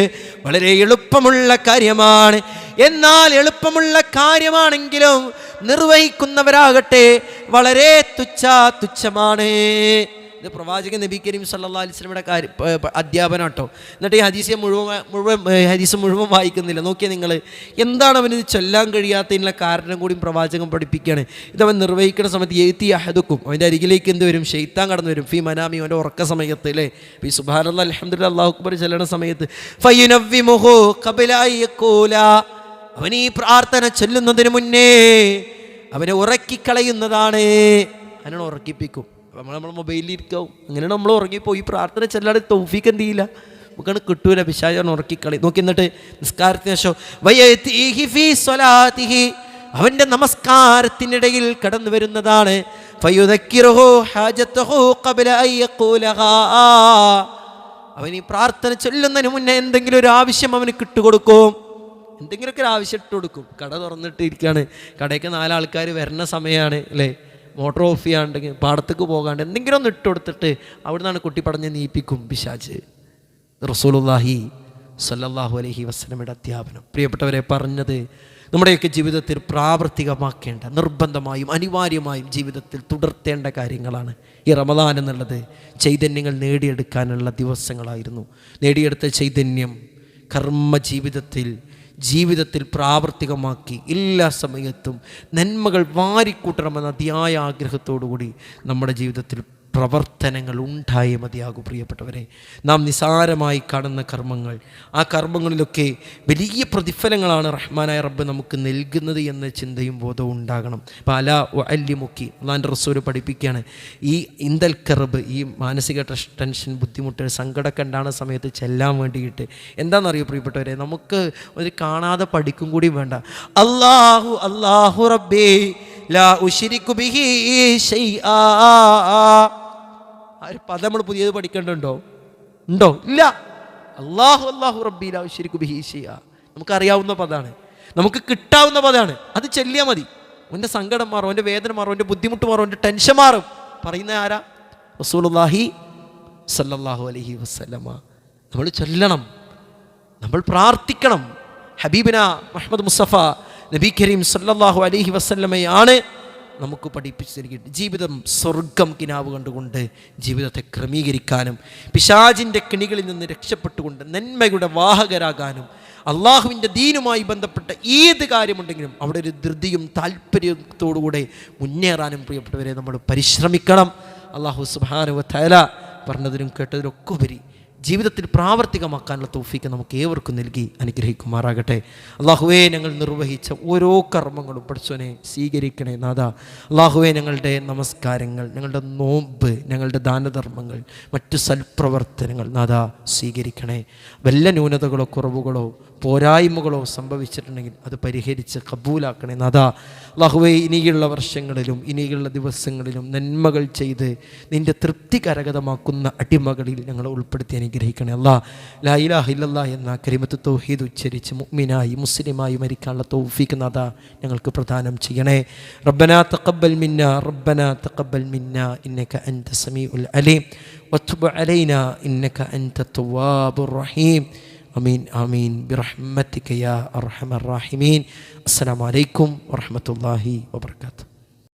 വളരെ എളുപ്പമുള്ള കാര്യമാണ്. എന്നാൽ എളുപ്പമുള്ള കാര്യമാണെങ്കിലും നിർവഹിക്കുന്നവരാകട്ടെ വളരെ തുച്ഛമാണ്. ഇത് പ്രവാചകൻ നബി കരീം സല്ലല്ലാഹു അലൈഹി വസല്ലമയുടെ അധ്യാപനം കേട്ടോ. എന്നിട്ട് ഈ ഹദീസ് മുഴുവൻ വായിക്കുന്നില്ല. നോക്കിയാൽ നിങ്ങൾ, എന്താണ് അവനിത് ചൊല്ലാൻ കഴിയാത്തതിനുള്ള കാരണം കൂടി പ്രവാചകൻ പഠിപ്പിക്കുകയാണ്. ഇതവൻ നിർവഹിക്കുന്ന സമയത്ത് യഅതി അഹദുക്കും, അവൻ്റെ അരികിലേക്ക് എന്ത് വരും? ശൈത്താൻ കടന്നു വരും. ഫീ മനാമി, അവൻ്റെ ഉറക്ക സമയത്ത് അല്ലേ? ഈ സുബ്ഹാനല്ലാഹ് അൽഹംദുലില്ലാഹ് അല്ലാഹു അക്ബർ ചെല്ലണ സമയത്ത് ഫയുനവ്വിമുഹു ഖബല അയഖൂല, അവൻ ഈ പ്രാർത്ഥന ചൊല്ലുന്നതിന് മുന്നേ അവനെ ഉറക്കിക്കളയുന്നതാണ്. അവനെ ഉറക്കിപ്പിക്കും. നമ്മൾ മൊബൈലിൽ ഇരിക്കാവും, അങ്ങനെയാണ് നമ്മൾ ഉറങ്ങിപ്പോയി. ഈ പ്രാർത്ഥന ചെല്ലാതെ തൗഫീഖ് എന്ത് ചെയ്യില്ല, നമുക്കാണ് കിട്ടൂല. പിശാച് ഉറക്കിക്കളി. നോക്കി, എന്നിട്ട് നിസ്കാരത്തിന് ശേഷം വയഅതിഹി ഫീ സ്വലാത്തിഹി, അവൻ്റെ നമസ്കാരത്തിനിടയിൽ കടന്നു വരുന്നതാണ്. ഫയുദക്കിറുഹു ഹാജതഹു ഖബല അൻ യഖൂലഹാ, അവൻ ഈ പ്രാർത്ഥന ചൊല്ലുന്നതിന് മുന്നേ എന്തെങ്കിലും ഒരു ആവശ്യം അവന് കിട്ടുകൊടുക്കും. എന്തെങ്കിലുമൊക്കെ ഒരു ആവശ്യം ഇട്ട് കൊടുക്കും. കട തുറന്നിട്ട് ഇരിക്കുകയാണ്, കടയ്ക്ക് 4 ആൾക്കാർ വരുന്ന സമയമാണ് അല്ലേ, മോട്ടോർ ഓഫ് ചെയ്യാണ്ടെങ്കിൽ പാടത്തേക്ക് പോകാണ്ട് എന്തെങ്കിലും ഒന്ന് ഇട്ട് കൊടുത്തിട്ട് അവിടെ നിന്നാണ് കുട്ടി പടഞ്ഞ് നീപ്പിക്കും പിശാച്. റസൂലുള്ളാഹി സ്വല്ലല്ലാഹു അലൈഹി വസല്ലമയുടെ അധ്യാപനം പ്രിയപ്പെട്ടവരെ പറഞ്ഞത് നമ്മുടെയൊക്കെ ജീവിതത്തിൽ പ്രാവർത്തികമാക്കേണ്ട, നിർബന്ധമായും അനിവാര്യമായും ജീവിതത്തിൽ തുടർത്തേണ്ട കാര്യങ്ങളാണ്. ഈ റമദാൻ എന്നുള്ളത് ചൈതന്യങ്ങൾ നേടിയെടുക്കാനുള്ള ദിവസങ്ങളായിരുന്നു. നേടിയെടുത്ത ചൈതന്യം കർമ്മ ജീവിതത്തിൽ പ്രാവർത്തികമാക്കി എല്ലാ സമയത്തും നന്മകൾ വാരിക്കൂട്ടണമെന്ന അതിയായ ആഗ്രഹത്തോടുകൂടി നമ്മുടെ ജീവിതത്തിൽ പ്രവർത്തനങ്ങൾ ഉണ്ടായേ മതിയാകും. പ്രിയപ്പെട്ടവരെ, നാം നിസാരമായി കാണുന്ന കർമ്മങ്ങൾ, ആ കർമ്മങ്ങളിലൊക്കെ വലിയ പ്രതിഫലങ്ങളാണ് റഹ്മാനായ റബ്ബ് നമുക്ക് നൽകുന്നത് എന്ന ചിന്തയും ബോധവും ഉണ്ടാകണം. അപ്പോൾ അല വഅല്ലിമുക്കി, അള്ളാഹിൻ്റെ റസൂൽ പഠിപ്പിക്കുകയാണ്, ഈ ഇന്ദൽ കർബ്, ഈ മാനസിക ടെൻഷൻ, ബുദ്ധിമുട്ട്, സങ്കടമൊക്കെ ഉണ്ടാകുന്ന സമയത്ത് ചെല്ലാൻ വേണ്ടിയിട്ട് എന്താണെന്നറിയോ പ്രിയപ്പെട്ടവരെ, നമുക്ക് ഒരു കാണാതെ പഠിക്കും കൂടി വേണ്ട. അല്ലാഹു അല്ലാഹു റബ്ബി ലാ ഉശ്രികു ബിഹി ശൈആ. ആ ഒരു പദം നമ്മൾ പുതിയത് പഠിക്കേണ്ടതുണ്ടോ? ഉണ്ടോ? ഇല്ല. അല്ലാഹു അല്ലാഹു റബ്ബി ലാ ഉശ്രികു ബിഹി ശൈആ നമുക്കറിയാവുന്ന പദമാണ്, നമുക്ക് കിട്ടാവുന്ന പദമാണ്. അത് ചൊല്ലിയാൽ മതി. അവൻ്റെ സങ്കടം മാറും, അവൻ്റെ വേദന മാറും, അവൻ്റെ ബുദ്ധിമുട്ട് മാറും, അവൻ്റെ ടെൻഷൻ മാറും. പറയുന്ന ആരാ? റസൂലുള്ളാഹി സല്ലല്ലാഹു അലൈഹി വസല്ലമ. നമ്മൾ ചൊല്ലണം, നമ്മൾ പ്രാർത്ഥിക്കണം. ഹബീബിന മുഹമ്മദ് മുസ്തഫ നബി കരീം സല്ലല്ലാഹു അലൈഹി വസല്ലമയാണ് നമുക്ക് പഠിപ്പിച്ചിരിക്കുന്നത്. ജീവിതം സ്വർഗം കിനാവ് കണ്ടുകൊണ്ട് ജീവിതത്തെ ക്രമീകരിക്കാനും പിശാചിൻ്റെ കെണികളിൽ നിന്ന് രക്ഷപ്പെട്ടുകൊണ്ട് നന്മയുടെ വാഹകരാകാനും അള്ളാഹുവിൻ്റെ ദീനുമായി ബന്ധപ്പെട്ട ഏത് കാര്യമുണ്ടെങ്കിലും അവിടെ ഒരു ധൃതിയും താല്പര്യത്തോടുകൂടെ മുന്നേറാനും പ്രിയപ്പെട്ടവരെ നമ്മൾ പരിശ്രമിക്കണം. അള്ളാഹു സുബ്ഹാനഹു വ തആല പറഞ്ഞതിനും കേട്ടതിനൊക്കെ ഉപരി ജീവിതത്തിൽ പ്രാവർത്തികമാക്കാനുള്ള തൗഫീക്ക് നമുക്ക് ഏവർക്കും നൽകി അനുഗ്രഹിക്കുമാറാകട്ടെ. അള്ളാഹുവേ, ഞങ്ങൾ നിർവഹിച്ച ഓരോ കർമ്മങ്ങളും പഠിച്ചോനെ സ്വീകരിക്കണേ നാഥ. അള്ളാഹുവേ, ഞങ്ങളുടെ നമസ്കാരങ്ങൾ, ഞങ്ങളുടെ നോമ്പ്, ഞങ്ങളുടെ ദാനധർമ്മങ്ങൾ, മറ്റു സൽപ്രവർത്തനങ്ങൾ നാഥ സ്വീകരിക്കണേ. വല്ല ന്യൂനതകളോ കുറവുകളോ പോരായ്മകളോ സംഭവിച്ചിട്ടുണ്ടെങ്കിൽ അത് പരിഹരിച്ച് കബൂലാക്കണേ നാഥ. അള്ളാഹുവേ, ഇനിയുള്ള വർഷങ്ങളിലും ഇനിയുള്ള ദിവസങ്ങളിലും നന്മകൾ ചെയ്ത് നിൻ്റെ തൃപ്തി കരഗതമാക്കുന്ന അടിമകളിൽ ഞങ്ങളെ ഉൾപ്പെടുത്തി അനുഗ്രഹിക്കണേ അല്ലാഹ്. ലാ ഇലാഹ ഇല്ലല്ലാഹ് എന്ന കലിമത്ത് തൗഹീദ് ഉച്ചരിച്ച് മുഅ്മിനായി മുസ്ലിമായി മരിക്കാനുള്ള തൗഫീഖ് നാഥ ഞങ്ങൾക്ക് പ്രദാനം ചെയ്യണേ. റബ്ബനാ തഖബ്ബൽ മിന്നാ റബ്ബനാ തഖബ്ബൽ മിന്നാ ഇന്നക അൻത സമീഉൽ അലീം വതുബ് അലൈനാ ഇന്നക അൻത തവ്വാബുർ റഹീം. ആമീൻ ആമീൻ ബിറഹ്മതിക യാ അർഹമർ റഹീമീൻ. അസ്സലാമു അലൈക്കും വറഹ്മത്തുള്ളാഹി വബറകാതുഹു.